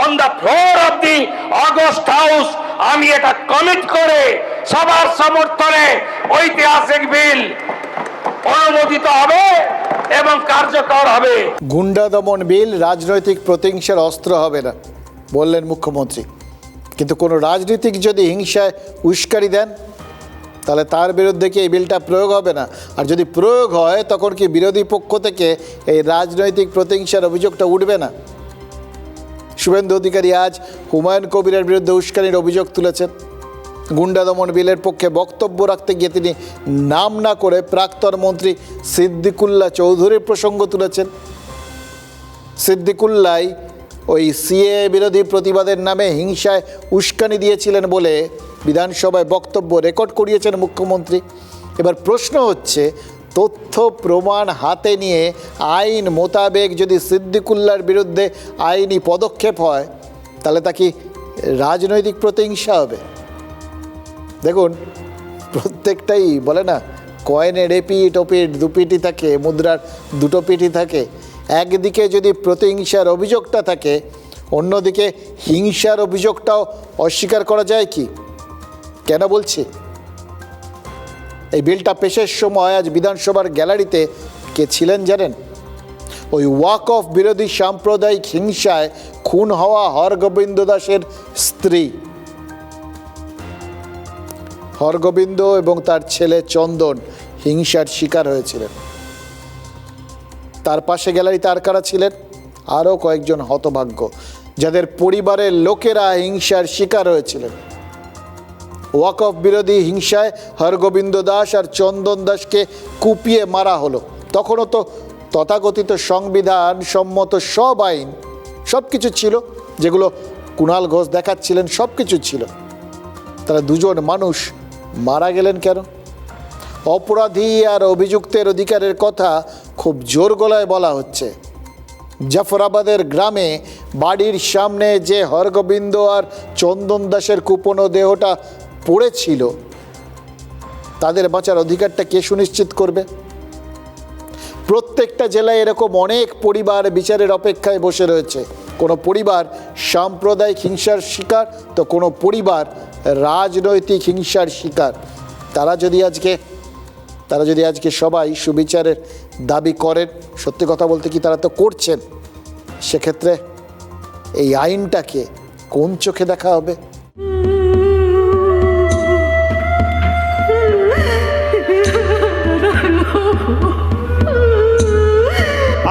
On the floor of the August house আমি এটা কমিট করে সবার সমর্থনে ঐতিহাসিক বিল অনুমোদিত হবে এবং কার্যকর হবে। গুন্ডা দমন বিল রাজনৈতিক প্রতিহিংসার অস্ত্র হবে না বললেন মুখ্যমন্ত্রী, কিন্তু কোনো রাজনীতিক যদি হিংসায় উস্কানি দেন তাহলে তার বিরুদ্ধে কি এই বিলটা প্রয়োগ হবে না? আর যদি প্রয়োগ হয় তখন কি বিরোধী পক্ষ থেকে এই রাজনৈতিক প্রতিহিংসার অভিযোগটা উঠবে না? শুভেন্দু অধিকারী আজ হুমায়ুন কবিরের বিরুদ্ধে উস্কানির অভিযোগ তুলেছেন। গুন্ডা দমন বিলের পক্ষে বক্তব্য রাখতে গিয়ে তিনি নাম না করে প্রাক্তন মন্ত্রী সিদ্দিকুল্লাহ চৌধুরীর প্রসঙ্গ তুলেছেন। সিদ্দিকুল্লাই ওই সিএ বিরোধী প্রতিবাদের নামে হিংসায় উস্কানি দিয়েছিলেন বলে বিধানসভায় বক্তব্য রেকর্ড করিয়েছেন মুখ্যমন্ত্রী। এবার প্রশ্ন হচ্ছে, তথ্য প্রমাণ হাতে নিয়ে আইন মোতাবেক যদি সিদ্দিকুল্লার বিরুদ্ধে আইনি পদক্ষেপ হয় তাহলে তা কি রাজনৈতিক প্রতিহিংসা হবে? দেখুন, প্রত্যেকটাই বলে না, কয়েনের এপিঠ ওপিঠ দুপিঠই থাকে, মুদ্রার দুটো পিঠই থাকে। একদিকে যদি প্রতিহিংসার অভিযোগটা থাকে, অন্যদিকে হিংসার অভিযোগটাও অস্বীকার করা যায় কি? কেন বলছি? এই বিলটা পেশের সময় আজ বিধানসভার গ্যালারিতে কে ছিলেন জানেন? ওই ওয়াক অফ বিরোধী সাম্প্রদায়িক হিংসায় খুন হওয়া হরগোবিন্দ দাসের স্ত্রী। হরগোবিন্দ এবং তার ছেলে চন্দন হিংসার শিকার হয়েছিলেন। তার পাশে গ্যালারিতে আর কারা ছিলেন? আরও কয়েকজন হতভাগ্য যাদের পরিবারের লোকেরা হিংসার শিকার হয়েছিলেন। ওয়াকফ বিরোধী হিংসায় হরগোবিন্দ দাস আর চন্দন দাসকে কুপিয়ে মারা হলো। তখনও তো তথাকথিত সংবিধান সম্মত সব আইন, সব কিছু ছিল, যেগুলো কুণাল ঘোষ দেখাচ্ছিলেন, সব কিছু ছিল। তারা দুজন মানুষ মারা গেলেন কেন? অপরাধী আর অভিযুক্তের অধিকারের কথা খুব জোর গলায় বলা হচ্ছে। জাফরাবাদের গ্রামে বাড়ির সামনে যে হরগোবিন্দ আর চন্দন দাসের কুপনো দেহটা পড়েছিল, তাদের বাঁচার অধিকারটা কে সুনিশ্চিত করবে? প্রত্যেকটা জেলায় এরকম অনেক পরিবার বিচারের অপেক্ষায় বসে রয়েছে। কোনো পরিবার সাম্প্রদায়িক হিংসার শিকার, তো কোনো পরিবার রাজনৈতিক হিংসার শিকার। তারা যদি আজকে সবাই সুবিচারের দাবি করেন, সত্যি কথা বলতে কি তারা তো করছেন, সেক্ষেত্রে এই আইনটাকে কোন চোখে দেখা হবে?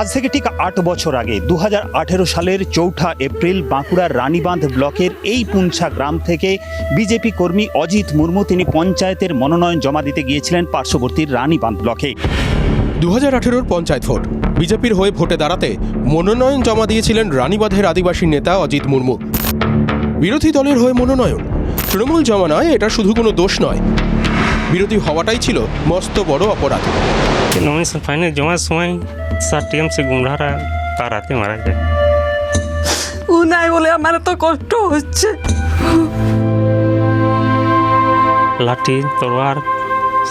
আজ থেকে ঠিক 8 বছর আগে 2018 সালের 4 এপ্রিল বাঁকুড়ার রানীবাঁধ ব্লকের এই পুঞ্ছা গ্রাম থেকে বিজেপি কর্মী অজিত মুর্মু তিনি পঞ্চায়েতের মনোনয়ন জমা দিতে গিয়েছিলেন পার্শ্ববর্তী রানীবাঁধ ব্লকে। 2018 পঞ্চায়েত ভোট, বিজেপির হয়ে ভোটে দাঁড়াতে মনোনয়ন জমা দিয়েছিলেন রানীবাঁধের আদিবাসী নেতা অজিত মুর্মু। বিরোধী দলের হয়ে মনোনয়ন, তৃণমূল জমানায় এটা শুধু কোনো দোষ নয়, বিরোধী হওয়াটাই ছিল মস্ত বড় অপরাধ। নমিনেশন ফাইনাল জমার সময় স্যার টিএমসি গুন্ডারা তার রাতে মারা যায়। ও নাই বলে আমার তো কষ্ট হচ্ছে। লাঠি তলোয়ার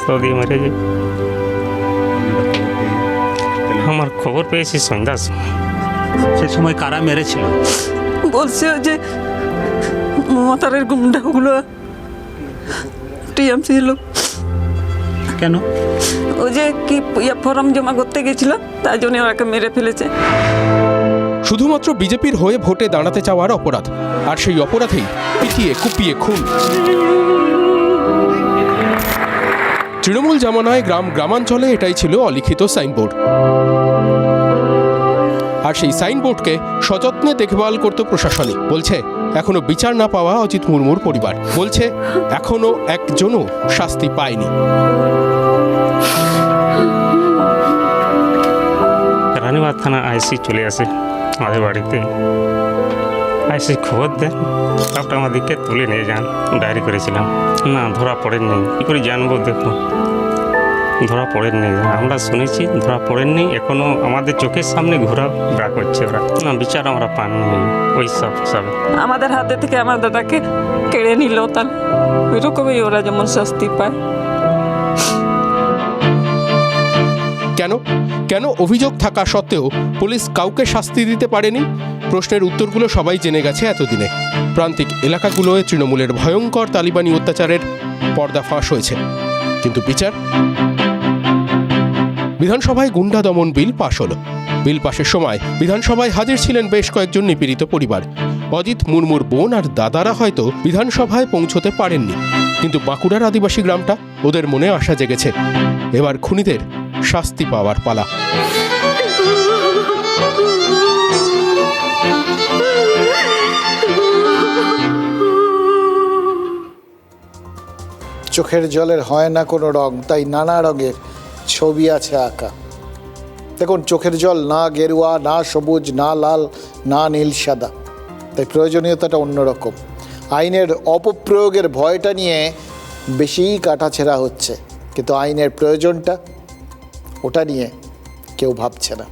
সব দিয়ে মেরে যায়। আমার খবর পেয়েছি সন্ধ্যার সময়। সে সময় কারা মেরেছিল? বলছে যে মমতারের গুন্ডাগুলো টিএমসি লোক। কেন? ও যে কি ফর্ম জমা করতে গেছিল, তাই জন্য ওরাকে মেরে ফেলেছে। শুধুমাত্র বিজেপির হয়ে ভোটে দাঁড়াতে চাওয়ার অপরাধ, আর সেই অপরাধেই পিটিয়ে কুপিয়ে খুন। তৃণমূল জামানায় গ্রামাঞ্চলে এটাই ছিল অলিখিত সাইনবোর্ড, আর সেই সাইনবোর্ডকে সযত্নে দেখভাল করত প্রশাসনই। বলছে এখনো বিচার না পাওয়া অজিত মুর্মুর পরিবার, বলছে এখনো একজনও শাস্তি পায়নি। রানীবাঁধ থানা আইসি চলে আসে আমাদের বাড়িতে। আইসি খবর দেন, তারপরে আমাদেরকে তুলে নিয়ে যান। ডায়েরি করেছিলাম, না ধরা পড়েননি। কী করে জানবো? দেখুন, ধরা পড়েননি। আমরা শুনেছি ধরা পড়েননি, এখনও আমাদের চোখের সামনে ঘোরাফেরা করছে ওরা। না, বিচার আমরা পাননি ওই সব হিসাবে। আমাদের হাতে থেকে আমার দাদাকে কেড়ে নিল, তাহলে ওইরকমই ওরা যেমন শাস্তি পায়। কেন অভিযোগ থাকা সত্ত্বেও পুলিশ কাউকে শাস্তি দিতে পারেনি? প্রশ্নের উত্তরগুলো সবাই জেনে গেছে এতদিনে। প্রান্তিক এলাকাগুলোয় তৃণমূলের ভয়ঙ্কর তালিবানি অত্যাচারের পর্দা ফাঁস হয়েছে, কিন্তু বিচার? বিধানসভায় গুন্ডা দমন বিল পাশ হলো। বিল পাশের সময় বিধানসভায় হাজির ছিলেন বেশ কয়েকজন নিপীড়িত পরিবার। অজিত মুর্মুর বোন আর দাদারা হয়তো বিধানসভায় পৌঁছতে পারেননি, কিন্তু বাঁকুড়ার আদিবাসী গ্রামটা, ওদের মনে আশা জেগেছে। এবার খুনিদের শাস্তি পাওয়ার পালা। চোখের জলের হয় না কোনো রং, তাই নানা রঙের ছবি আছে আঁকা। দেখুন, চোখের জল না গেরুয়া, না সবুজ, না লাল, না নীল সাদা, তাই প্রয়োজনীয়তাটা অন্যরকম। আইনের অপপ্রয়োগের ভয়টা নিয়ে বেশিই কাটাছেঁড়া হচ্ছে, কিন্তু আইনের প্রয়োজনটা, ওটা নিয়ে কেউ ভাবছে না।